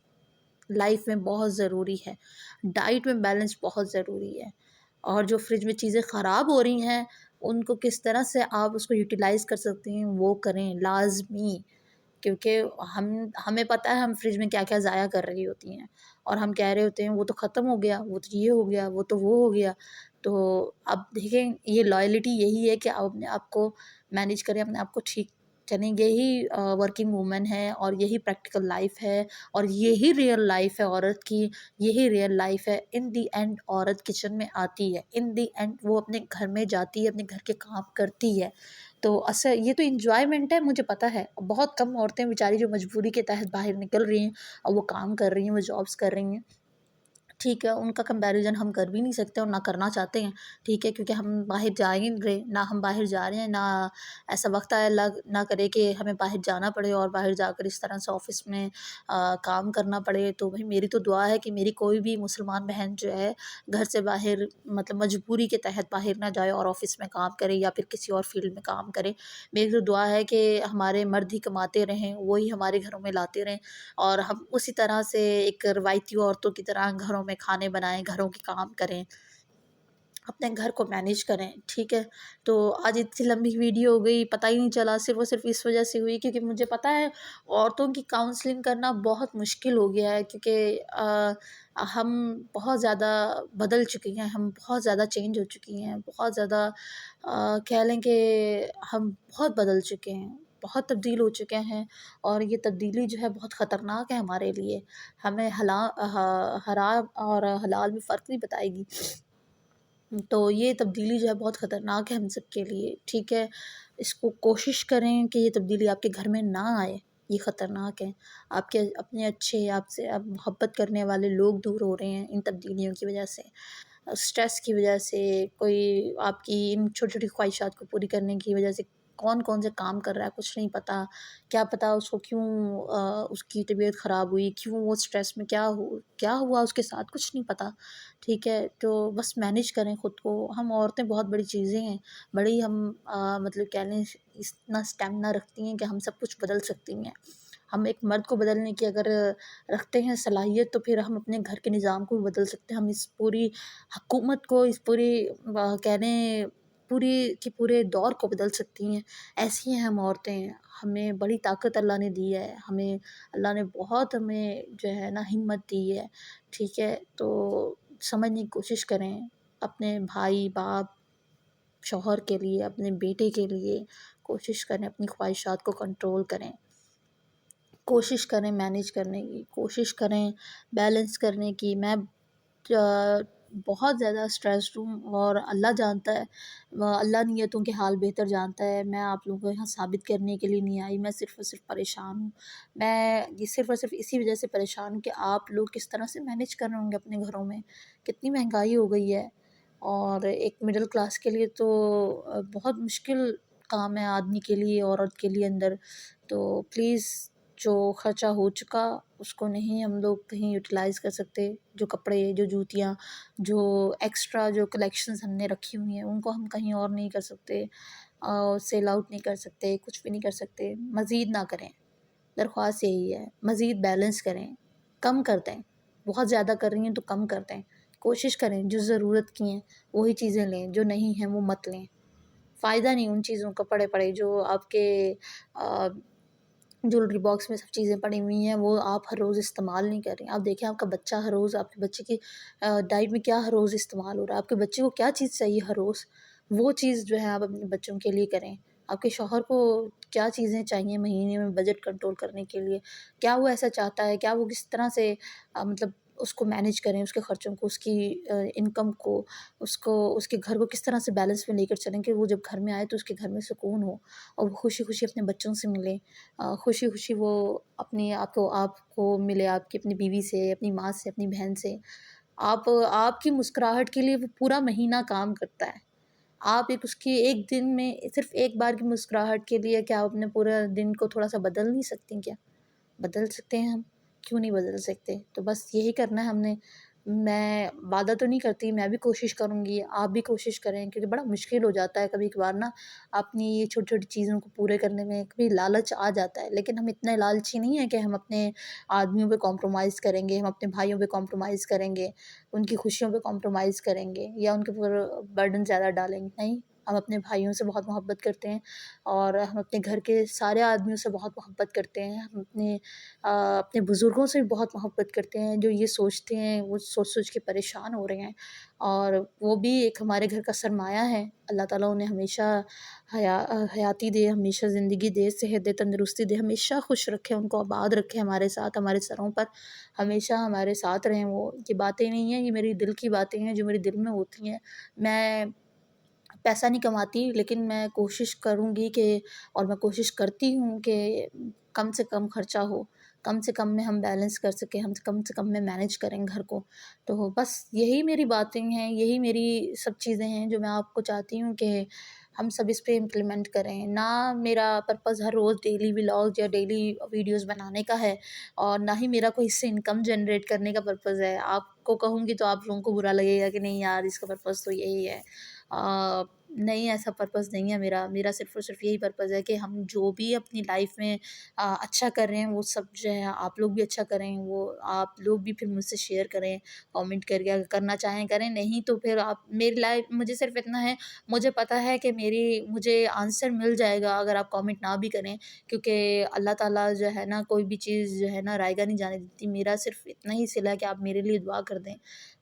لائف میں بہت ضروری ہے، ڈائٹ میں بیلنس بہت ضروری ہے، اور جو فریج میں چیزیں خراب ہو رہی ہیں ان کو کس طرح سے آپ اس کو یوٹیلائز کر سکتے ہیں وہ کریں لازمی، کیونکہ ہمیں پتہ ہے ہم فریج میں کیا کیا ضائع کر رہی ہوتی ہیں، اور ہم کہہ رہے ہوتے ہیں وہ تو ختم ہو گیا، وہ تو یہ ہو گیا، وہ تو وہ ہو گیا۔ تو اب دیکھیں یہ لائلٹی یہی ہے کہ آپ اپنے آپ کو مینیج کریں، اپنے آپ کو ٹھیک چلیں، یہی ورکنگ وومن ہے، اور یہی پریکٹیکل لائف ہے، اور یہی ریئل لائف ہے عورت کی، یہی ریئل لائف ہے۔ ان دی اینڈ عورت کچن میں آتی ہے، ان دی اینڈ وہ اپنے گھر میں جاتی ہے، اپنے گھر کے کام کرتی ہے، تو اصل یہ تو انجوائمنٹ ہے، مجھے پتہ ہے بہت کم عورتیں بیچاری جو مجبوری کے تحت باہر نکل رہی ہیں اور وہ کام کر رہی ہیں، وہ جابس کر رہی ہیں، ٹھیک ہے، ان کا کمپیریزن ہم کر بھی نہیں سکتے اور نہ کرنا چاہتے ہیں، ٹھیک ہے، کیونکہ ہم باہر جا ہی نہیں رہے، نہ ہم باہر جا رہے ہیں، نہ ایسا وقت آئے اللہ نہ کرے کہ ہمیں باہر جانا پڑے اور باہر جا کر اس طرح سے آفس میں کام کرنا پڑے۔ تو بھائی میری تو دعا ہے کہ میری کوئی بھی مسلمان بہن جو ہے گھر سے باہر مطلب مجبوری کے تحت باہر نہ جائے اور آفس میں کام کرے یا پھر کسی اور فیلڈ میں کام کرے۔ میری تو دعا ہے کہ ہمارے مرد ہی کماتے رہیں، وہی ہمارے گھروں میں لاتے رہیں، اور ہم اسی طرح سے ایک روایتی عورتوں کی طرح گھروں میں کھانے بنائیں، گھروں کے کام کریں، اپنے گھر کو مینیج کریں، ٹھیک ہے۔ تو آج اتنی لمبی ویڈیو ہو گئی، پتہ ہی نہیں چلا، صرف اور صرف اس وجہ سے ہوئی کیونکہ مجھے پتہ ہے عورتوں کی کاؤنسلنگ کرنا بہت مشکل ہو گیا ہے، کیونکہ ہم بہت زیادہ بدل چکی ہیں، ہم بہت زیادہ چینج ہو چکی ہیں، بہت زیادہ کہہ لیں کہ ہم بہت بدل چکے ہیں، بہت تبدیل ہو چکے ہیں، اور یہ تبدیلی جو ہے بہت خطرناک ہے ہمارے لیے، ہمیں حرام اور حلال میں فرق نہیں بتائے گی، تو یہ تبدیلی جو ہے بہت خطرناک ہے ہم سب کے لیے، ٹھیک ہے۔ اس کو کوشش کریں کہ یہ تبدیلی آپ کے گھر میں نہ آئے، یہ خطرناک ہے، آپ کے اپنے اچھے آپ سے آپ محبت کرنے والے لوگ دور ہو رہے ہیں ان تبدیلیوں کی وجہ سے، اسٹریس کی وجہ سے، کوئی آپ کی ان چھوٹی چھوٹی خواہشات کو پوری کرنے کی وجہ سے کون کون سے کام کر رہا ہے کچھ نہیں پتہ، کیا پتہ اس کو کیوں اس کی طبیعت خراب ہوئی، کیوں وہ اسٹریس میں کیا ہوا اس کے ساتھ، کچھ نہیں پتہ، ٹھیک ہے۔ تو بس مینیج کریں خود کو، ہم عورتیں بہت بڑی چیزیں ہیں، بڑی ہم مطلب کہہ لیں اتنا اسٹیمنا رکھتی ہیں کہ ہم سب کچھ بدل سکتی ہیں، ہم ایک مرد کو بدلنے کی اگر رکھتے ہیں صلاحیت تو پھر ہم اپنے گھر کے نظام کو بھی بدل سکتے ہیں، ہم اس پوری حکومت کو، اس پوری کہہ لیں پوری کی پورے دور کو بدل سکتی ہیں، ایسی ہیں ہم عورتیں، ہمیں بڑی طاقت اللہ نے دی ہے، ہمیں اللہ نے بہت ہمیں جو ہے نا ہمت دی ہے، ٹھیک ہے۔ تو سمجھنے کی کوشش کریں، اپنے بھائی باپ شوہر کے لیے، اپنے بیٹے کے لیے کوشش کریں، اپنی خواہشات کو کنٹرول کریں، کوشش کریں مینیج کرنے کی، کوشش کریں بیلنس کرنے کی۔ میں بہت زیادہ اسٹریسڈ ہوں، اور اللہ جانتا ہے، اللہ نیتوں کے حال بہتر جانتا ہے۔ میں آپ لوگوں کو یہاں ثابت کرنے کے لیے نہیں آئی، میں صرف اور صرف پریشان ہوں۔ میں یہ صرف اور صرف اسی وجہ سے پریشان ہوں کہ آپ لوگ کس طرح سے مینیج کر رہے ہوں گے اپنے گھروں میں، کتنی مہنگائی ہو گئی ہے، اور ایک مڈل کلاس کے لیے تو بہت مشکل کام ہے، آدمی کے لیے، عورت کے لیے اندر۔ تو پلیز، جو خرچہ ہو چکا اس کو نہیں ہم لوگ کہیں یوٹیلائز کر سکتے، جو کپڑے، جو جوتیاں، جو ایکسٹرا جو کلیکشنز ہم نے رکھی ہوئی ہیں ان کو ہم کہیں اور نہیں کر سکتے، سیل آؤٹ نہیں کر سکتے، کچھ بھی نہیں کر سکتے۔ مزید نہ کریں، درخواست یہی ہے، مزید بیلنس کریں، کم کر دیں۔ بہت زیادہ کر رہی ہیں تو کم کر دیں، کوشش کریں جو ضرورت کی ہیں وہی چیزیں لیں، جو نہیں ہیں وہ مت لیں۔ فائدہ نہیں ان چیزوں کا پڑے جو آپ کے جولری باکس میں سب چیزیں پڑی ہوئی ہیں، وہ آپ ہر روز استعمال نہیں کر رہے ہیں۔ آپ دیکھیں آپ کا بچہ ہر روز، آپ کے بچے کی ڈائٹ میں کیا ہر روز استعمال ہو رہا ہے، آپ کے بچے کو کیا چیز چاہیے ہر روز، وہ چیز جو ہے آپ اپنے بچوں کے لیے کریں۔ آپ کے شوہر کو کیا چیزیں چاہیے مہینے میں بجٹ کنٹرول کرنے کے لیے، کیا وہ ایسا چاہتا ہے، کیا وہ کس طرح سے مطلب اس کو مینیج کریں، اس کے خرچوں کو، اس کی انکم کو، اس کے گھر کو کس طرح سے بیلنس میں لے کر چلیں کہ وہ جب گھر میں آئے تو اس کے گھر میں سکون ہو، اور وہ خوشی خوشی اپنے بچوں سے ملے، خوشی خوشی وہ اپنی آپ کو ملے، آپ کی اپنی بیوی سے، اپنی ماں سے، اپنی بہن سے۔ آپ کی مسکراہٹ کے لیے وہ پورا مہینہ کام کرتا ہے۔ آپ اس کی ایک دن میں صرف ایک بار کی مسکراہٹ کے لیے کیا آپ اپنے پورے دن کو تھوڑا سا بدل نہیں سکتی کیا؟ بدل سکتے ہیں ہم، کیوں نہیں بدل سکتے؟ تو بس یہی کرنا ہے ہم نے۔ میں وعدہ تو نہیں کرتی، میں بھی کوشش کروں گی، آپ بھی کوشش کریں، کیونکہ بڑا مشکل ہو جاتا ہے کبھی کبھار نا اپنی یہ چھوٹی چھوٹی چیزوں کو پورے کرنے میں، کبھی لالچ آ جاتا ہے، لیکن ہم اتنے لالچی نہیں ہیں کہ ہم اپنے آدمیوں پہ کمپرومائز کریں گے، ہم اپنے بھائیوں پہ کمپرومائز کریں گے، ان کی خوشیوں پہ کمپرومائز کریں گے، یا ان کے اوپر برڈن زیادہ ڈالیں گے۔ نہیں، ہم اپنے بھائیوں سے بہت محبت کرتے ہیں، اور ہم اپنے گھر کے سارے آدمیوں سے بہت محبت کرتے ہیں، ہم اپنے بزرگوں سے بھی بہت محبت کرتے ہیں، جو یہ سوچتے ہیں وہ سوچ سوچ کے پریشان ہو رہے ہیں، اور وہ بھی ایک ہمارے گھر کا سرمایہ ہے۔ اللہ تعالیٰ انہیں ہمیشہ حیاتی دے، ہمیشہ زندگی دے، صحت دے، تندرستی دے، ہمیشہ خوش رکھے، ان کو آباد رکھے ہمارے ساتھ، ہمارے سروں پر ہمیشہ ہمارے ساتھ رہیں۔ وہ یہ باتیں نہیں ہیں، یہ میری دل کی باتیں ہیں جو میرے دل میں ہوتی ہیں۔ میں پیسہ نہیں کماتی، لیکن میں کوشش کروں گی کہ، اور میں کوشش کرتی ہوں کہ کم سے کم خرچہ ہو، کم سے کم میں ہم بیلنس کر سکیں، ہم کم سے کم میں مینیج کریں گھر کو۔ تو بس یہی میری باتیں ہیں، یہی میری سب چیزیں ہیں جو میں آپ کو چاہتی ہوں کہ ہم سب اس پہ امپلیمنٹ کریں۔ نہ میرا پرپز ہر روز ڈیلی ولاگ یا ڈیلی ویڈیوز بنانے کا ہے، اور نہ ہی میرا کوئی اس سے انکم جنریٹ کرنے کا پرپز ہے۔ آپ کو کہوں گی تو آپ لوگوں کو برا لگے گا کہ نہیں یار اس کا پرپز تو یہی ہے۔ نہیں، ایسا پرپز نہیں ہے میرا صرف اور صرف یہی پرپز ہے کہ ہم جو بھی اپنی لائف میں اچھا کر رہے ہیں وہ سب جو ہے آپ لوگ بھی اچھا کریں، وہ آپ لوگ بھی پھر مجھ سے شیئر کریں، کامنٹ کر کے، اگر کرنا چاہیں کریں، نہیں تو پھر آپ میری لائف، مجھے صرف اتنا ہے، مجھے پتہ ہے کہ مجھے آنسر مل جائے گا اگر آپ کامنٹ نہ بھی کریں، کیونکہ اللہ تعالیٰ جو ہے نا کوئی بھی چیز جو ہے نا رائیگاں نہیں جانے دیتی۔ میرا صرف اتنا ہی صلہ ہے کہ آپ میرے لیے دعا کر دیں،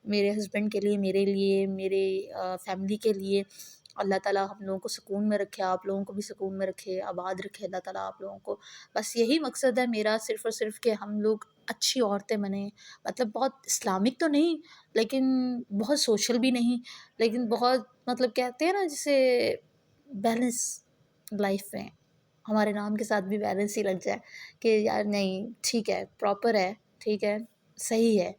میرے ہسبینڈ کے لیے، میرے لیے، میرے فیملی کے لیے۔ اللہ تعالیٰ ہم لوگوں کو سکون میں رکھے، آپ لوگوں کو بھی سکون میں رکھے، آباد رکھے اللہ تعالیٰ آپ لوگوں کو۔ بس یہی مقصد ہے میرا، صرف اور صرف کہ ہم لوگ اچھی عورتیں بنیں، مطلب بہت اسلامک تو نہیں، لیکن بہت سوشل بھی نہیں، لیکن بہت مطلب کہتے ہیں نا جسے بیلنس لائف میں، ہمارے نام کے ساتھ بھی بیلنس ہی لگ جائے کہ یار نہیں ٹھیک ہے، پراپر ہے، ٹھیک ہے، صحیح ہے۔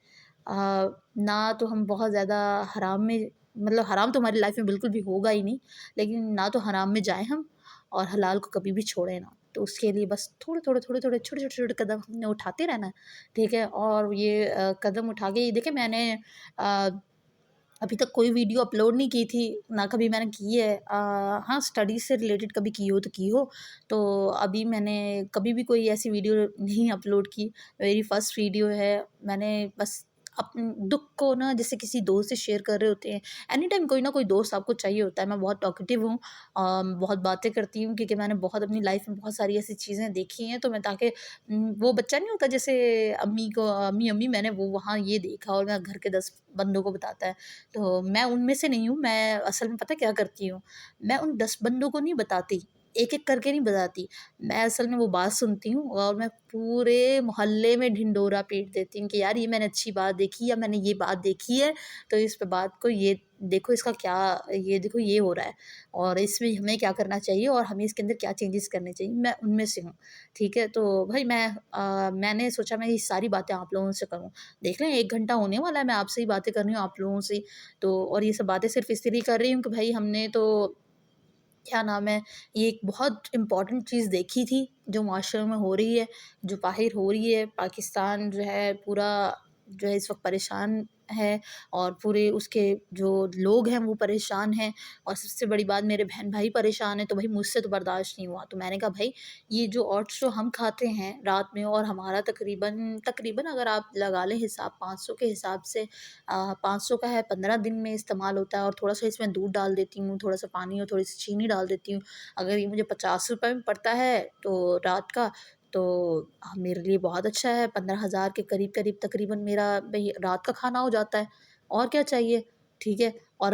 نہ تو ہم بہت زیادہ حرام میں، مطلب حرام تو ہماری لائف میں بالکل بھی ہوگا ہی نہیں، لیکن نہ تو حرام میں جائیں ہم، اور حلال کو کبھی بھی چھوڑیں نہ۔ تو اس کے لیے بس تھوڑے چھوٹے قدم ہم نے اٹھاتے رہنا ہے، ٹھیک ہے۔ اور یہ قدم اٹھا کے، یہ دیکھیں میں نے ابھی تک کوئی ویڈیو اپلوڈ نہیں کی تھی، نہ کبھی میں نے کی ہے، ہاں اسٹڈیز سے ریلیٹڈ کبھی کی ہو تو کی ہو، تو ابھی میں نے کبھی بھی کوئی ایسی ویڈیو نہیں اپلوڈ کی، میری فرسٹ ویڈیو ہے۔ میں نے بس اپنے دکھ کو نا جیسے کسی دوست سے شیئر کر رہے ہوتے ہیں. اینی ٹائم کوئی نہ کوئی دوست آپ کو چاہیے ہوتا ہے. میں بہت ٹاکیٹیو ہوں، بہت باتیں کرتی ہوں، کیونکہ میں نے بہت اپنی لائف میں بہت ساری ایسی چیزیں دیکھی ہیں. تو میں تاکہ وہ بچہ نہیں ہوتا جیسے امی کو امی میں نے وہ وہاں یہ دیکھا اور میں گھر کے 10 بندوں کو بتاتا ہے. تو میں ان میں سے نہیں ہوں. میں اصل میں پتہ کیا کرتی ہوں، میں ان 10 بندوں کو نہیں بتاتی، ایک ایک کر کے نہیں بتاتی. میں اصل میں وہ بات سنتی ہوں اور میں پورے محلے میں ڈھنڈورا پیٹ دیتی ہوں کہ یار یہ میں نے اچھی بات دیکھی یا میں نے یہ بات دیکھی ہے، تو اس پہ بات کو یہ دیکھو، اس کا کیا، یہ دیکھو یہ ہو رہا ہے اور اس میں ہمیں کیا کرنا چاہیے اور ہمیں اس کے اندر کیا چینجز کرنے چاہیے. میں ان میں سے ہوں. ٹھیک ہے، تو بھائی میں نے سوچا میں یہ ساری باتیں آپ لوگوں سے کروں. دیکھ لیں 1 گھنٹہ ہونے والا ہے میں آپ سے ہی باتیں کر رہی ہوں، آپ لوگوں سے. تو اور یہ سب باتیں صرف اس لیے کر رہی ہوں کہ بھائی ہم نے تو کیا نام ہے، یہ ایک بہت امپورٹنٹ چیز دیکھی تھی جو معاشرے میں ہو رہی ہے، جو باہر ہو رہی ہے. پاکستان جو ہے پورا جو ہے اس وقت پریشان ہے اور پورے اس کے جو لوگ ہیں وہ پریشان ہیں، اور سب سے بڑی بات میرے بہن بھائی پریشان ہیں. تو بھائی مجھ سے تو برداشت نہیں ہوا. تو میں نے کہا بھائی یہ جو اوٹس جو ہم کھاتے ہیں رات میں، اور ہمارا تقریباً اگر آپ لگا لیں حساب 500 کے حساب سے، 500 کا ہے، 15 دن میں استعمال ہوتا ہے. اور تھوڑا سا اس میں دودھ ڈال دیتی ہوں، تھوڑا سا پانی اور تھوڑی سی چینی ڈال دیتی ہوں. اگر یہ مجھے 50 روپے میں پڑتا ہے تو رات کا، تو میرے لیے بہت اچھا ہے. 15,000 کے قریب تقریباً میرا بھائی رات کا کھانا ہو جاتا ہے. اور کیا چاہیے؟ ٹھیک ہے. اور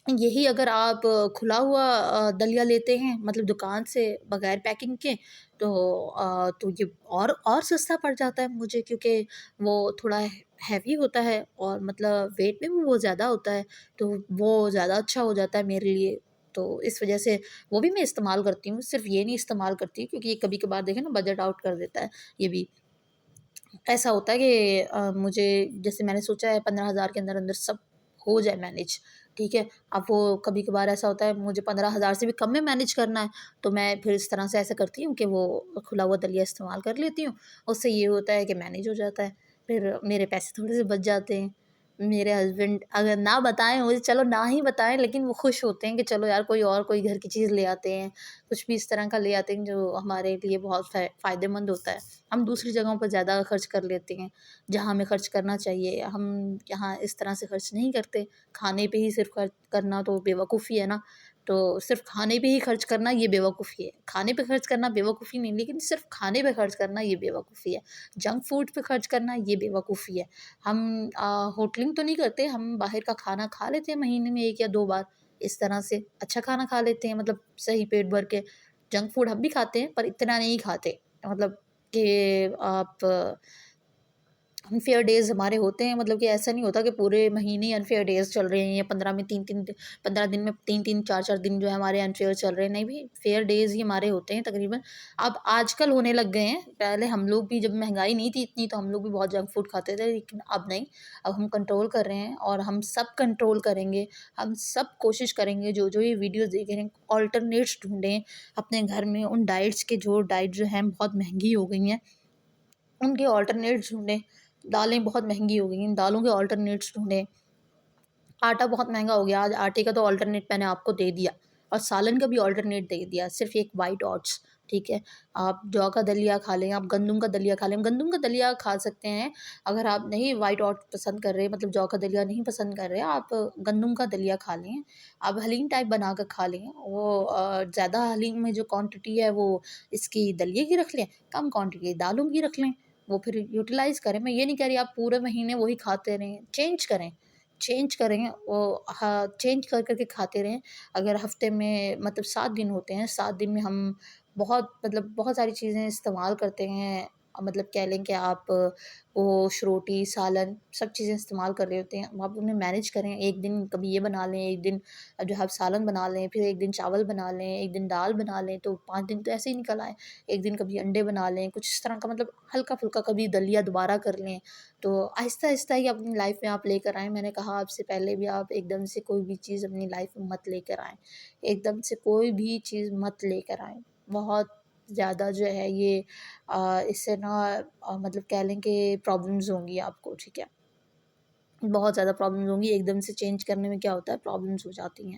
یہی اگر آپ کھلا ہوا دلیا لیتے ہیں مطلب دکان سے بغیر پیکنگ کے، تو یہ اور سستا پڑ جاتا ہے مجھے، کیونکہ وہ تھوڑا ہیوی ہوتا ہے اور مطلب ویٹ میں بھی وہ زیادہ ہوتا ہے، تو وہ زیادہ اچھا ہو جاتا ہے میرے لیے. تو اس وجہ سے وہ بھی میں استعمال کرتی ہوں. صرف یہ نہیں استعمال کرتی کیونکہ یہ کبھی کبھار دیکھیں نا بجٹ آؤٹ کر دیتا ہے. یہ بھی ایسا ہوتا ہے کہ مجھے جیسے میں نے سوچا ہے 15,000 کے اندر اندر سب ہو جائے مینیج. ٹھیک ہے. اب وہ کبھی کبھار ایسا ہوتا ہے مجھے 15,000 سے بھی کم میں مینیج کرنا ہے، تو میں پھر اس طرح سے ایسا کرتی ہوں کہ وہ کھلا ہوا دلیا استعمال کر لیتی ہوں. اس سے یہ ہوتا ہے کہ مینیج ہو جاتا ہے، پھر میرے پیسے تھوڑے سے بچ جاتے ہیں. میرے ہسبینڈ اگر نہ بتائیں مجھے، چلو نہ ہی بتائیں، لیکن وہ خوش ہوتے ہیں کہ چلو یار کوئی گھر کی چیز لے آتے ہیں، کچھ بھی اس طرح کا لے آتے ہیں جو ہمارے لیے بہت فائدہ مند ہوتا ہے. ہم دوسری جگہوں پر زیادہ خرچ کر لیتے ہیں جہاں ہمیں خرچ کرنا چاہیے. ہم یہاں اس طرح سے خرچ نہیں کرتے. کھانے پہ ہی صرف خرچ کرنا تو بیوقوفی ہے نا. تو صرف کھانے پہ ہی خرچ کرنا یہ بیوقوفی ہے. کھانے پہ خرچ کرنا بیوقوفی نہیں، لیکن صرف کھانے پہ خرچ کرنا یہ بیوقوفی ہے. جنک فوڈ پہ خرچ کرنا یہ بیوقوفی ہے. ہم ہوٹلنگ تو نہیں کرتے، ہم باہر کا کھانا کھا لیتے ہیں مہینے میں 1 یا 2 بار. اس طرح سے اچھا کھانا کھا لیتے ہیں، مطلب صحیح پیٹ بھر کے. جنک فوڈ ہم بھی کھاتے ہیں پر اتنا نہیں کھاتے، مطلب کہ آپ انفیئر ڈیز ہمارے ہوتے ہیں. مطلب کہ ایسا نہیں ہوتا کہ پورے مہینے انفیئر ڈیز چل رہے ہیں یا 15 میں 15 دن میں 3 4 دن جو ہے ہمارے انفیئر چل رہے ہیں. نہیں بھی، فیئر ڈیز ہی ہمارے ہوتے ہیں تقریباً. اب آج کل ہونے لگ گئے ہیں. پہلے ہم لوگ بھی جب مہنگائی نہیں تھی اتنی تو ہم لوگ بھی بہت جنک فوڈ کھاتے تھے، لیکن اب نہیں. اب ہم کنٹرول کر رہے ہیں اور ہم سب کنٹرول کریں گے. ہم سب کوشش کریں گے، جو یہ ویڈیوز دیکھ رہے ہیں آلٹرنیٹس ڈھونڈیں اپنے گھر میں. ان ڈائٹس کے جو ہیں بہت مہنگی ہو گئی ہیں، ان کے آلٹرنیٹس ڈھونڈیں. دالیں بہت مہنگی ہو گئی ہیں، دالوں کے آلٹرنیٹس ڈھونڈیں. آٹا بہت مہنگا ہو گیا، آج آٹے کا تو آلٹرنیٹ میں نے آپ کو دے دیا، اور سالن کا بھی آلٹرنیٹ دے دیا، صرف ایک وائٹ اوٹس. ٹھیک ہے. آپ جو کا دلیا کھا لیں، آپ گندم کا دلیا کھا لیں. گندم کا دلیا کھا سکتے ہیں اگر آپ نہیں وائٹ اوٹس پسند کر رہے، مطلب جو کا دلیا نہیں پسند کر رہے، آپ گندم کا دلیا کھا لیں. آپ حلیم ٹائپ بنا کر کھا لیں. وہ زیادہ حلیم میں جو کوانٹٹی ہے وہ اس کی دلیے کی رکھ لیں، کم کوانٹٹی دالوں کی رکھ لیں. وہ پھر یوٹیلائز کریں. میں یہ نہیں کہہ رہی آپ پورے مہینے وہی کھاتے رہیں، چینج کریں. وہ چینج کر کے کھاتے رہیں. اگر ہفتے میں مطلب 7 دن ہوتے ہیں، 7 دن میں ہم بہت ساری چیزیں استعمال کرتے ہیں. مطلب کہہ لیں کہ آپ گوشت، روٹی، سالن سب چیزیں استعمال کر رہے ہوتے ہیں. آپ انہیں مینیج کریں. ایک دن کبھی یہ بنا لیں، ایک دن جو ہے آپ سالن بنا لیں، پھر ایک دن چاول بنا لیں، ایک دن دال بنا لیں، تو 5 دن تو ایسے ہی نکل آئے. ایک دن کبھی انڈے بنا لیں، کچھ اس طرح کا، مطلب ہلکا پھلکا. کبھی دلیا دوبارہ کر لیں. تو آہستہ آہستہ ہی اپنی لائف میں آپ لے کر آئیں. میں نے کہا آپ سے پہلے بھی، آپ ایک دم سے کوئی بھی چیز اپنی لائف میں مت لے کر آئیں. ایک دم سے کوئی بھی چیز مت لے کر آئیں. بہت زیادہ جو ہے یہ اس سے نا مطلب کہہ لیں کہ پرابلمز ہوں گی آپ کو. ٹھیک ہے. بہت زیادہ پرابلمز ہوں گی. ایک دم سے چینج کرنے میں کیا ہوتا ہے، پرابلمز ہو جاتی ہیں.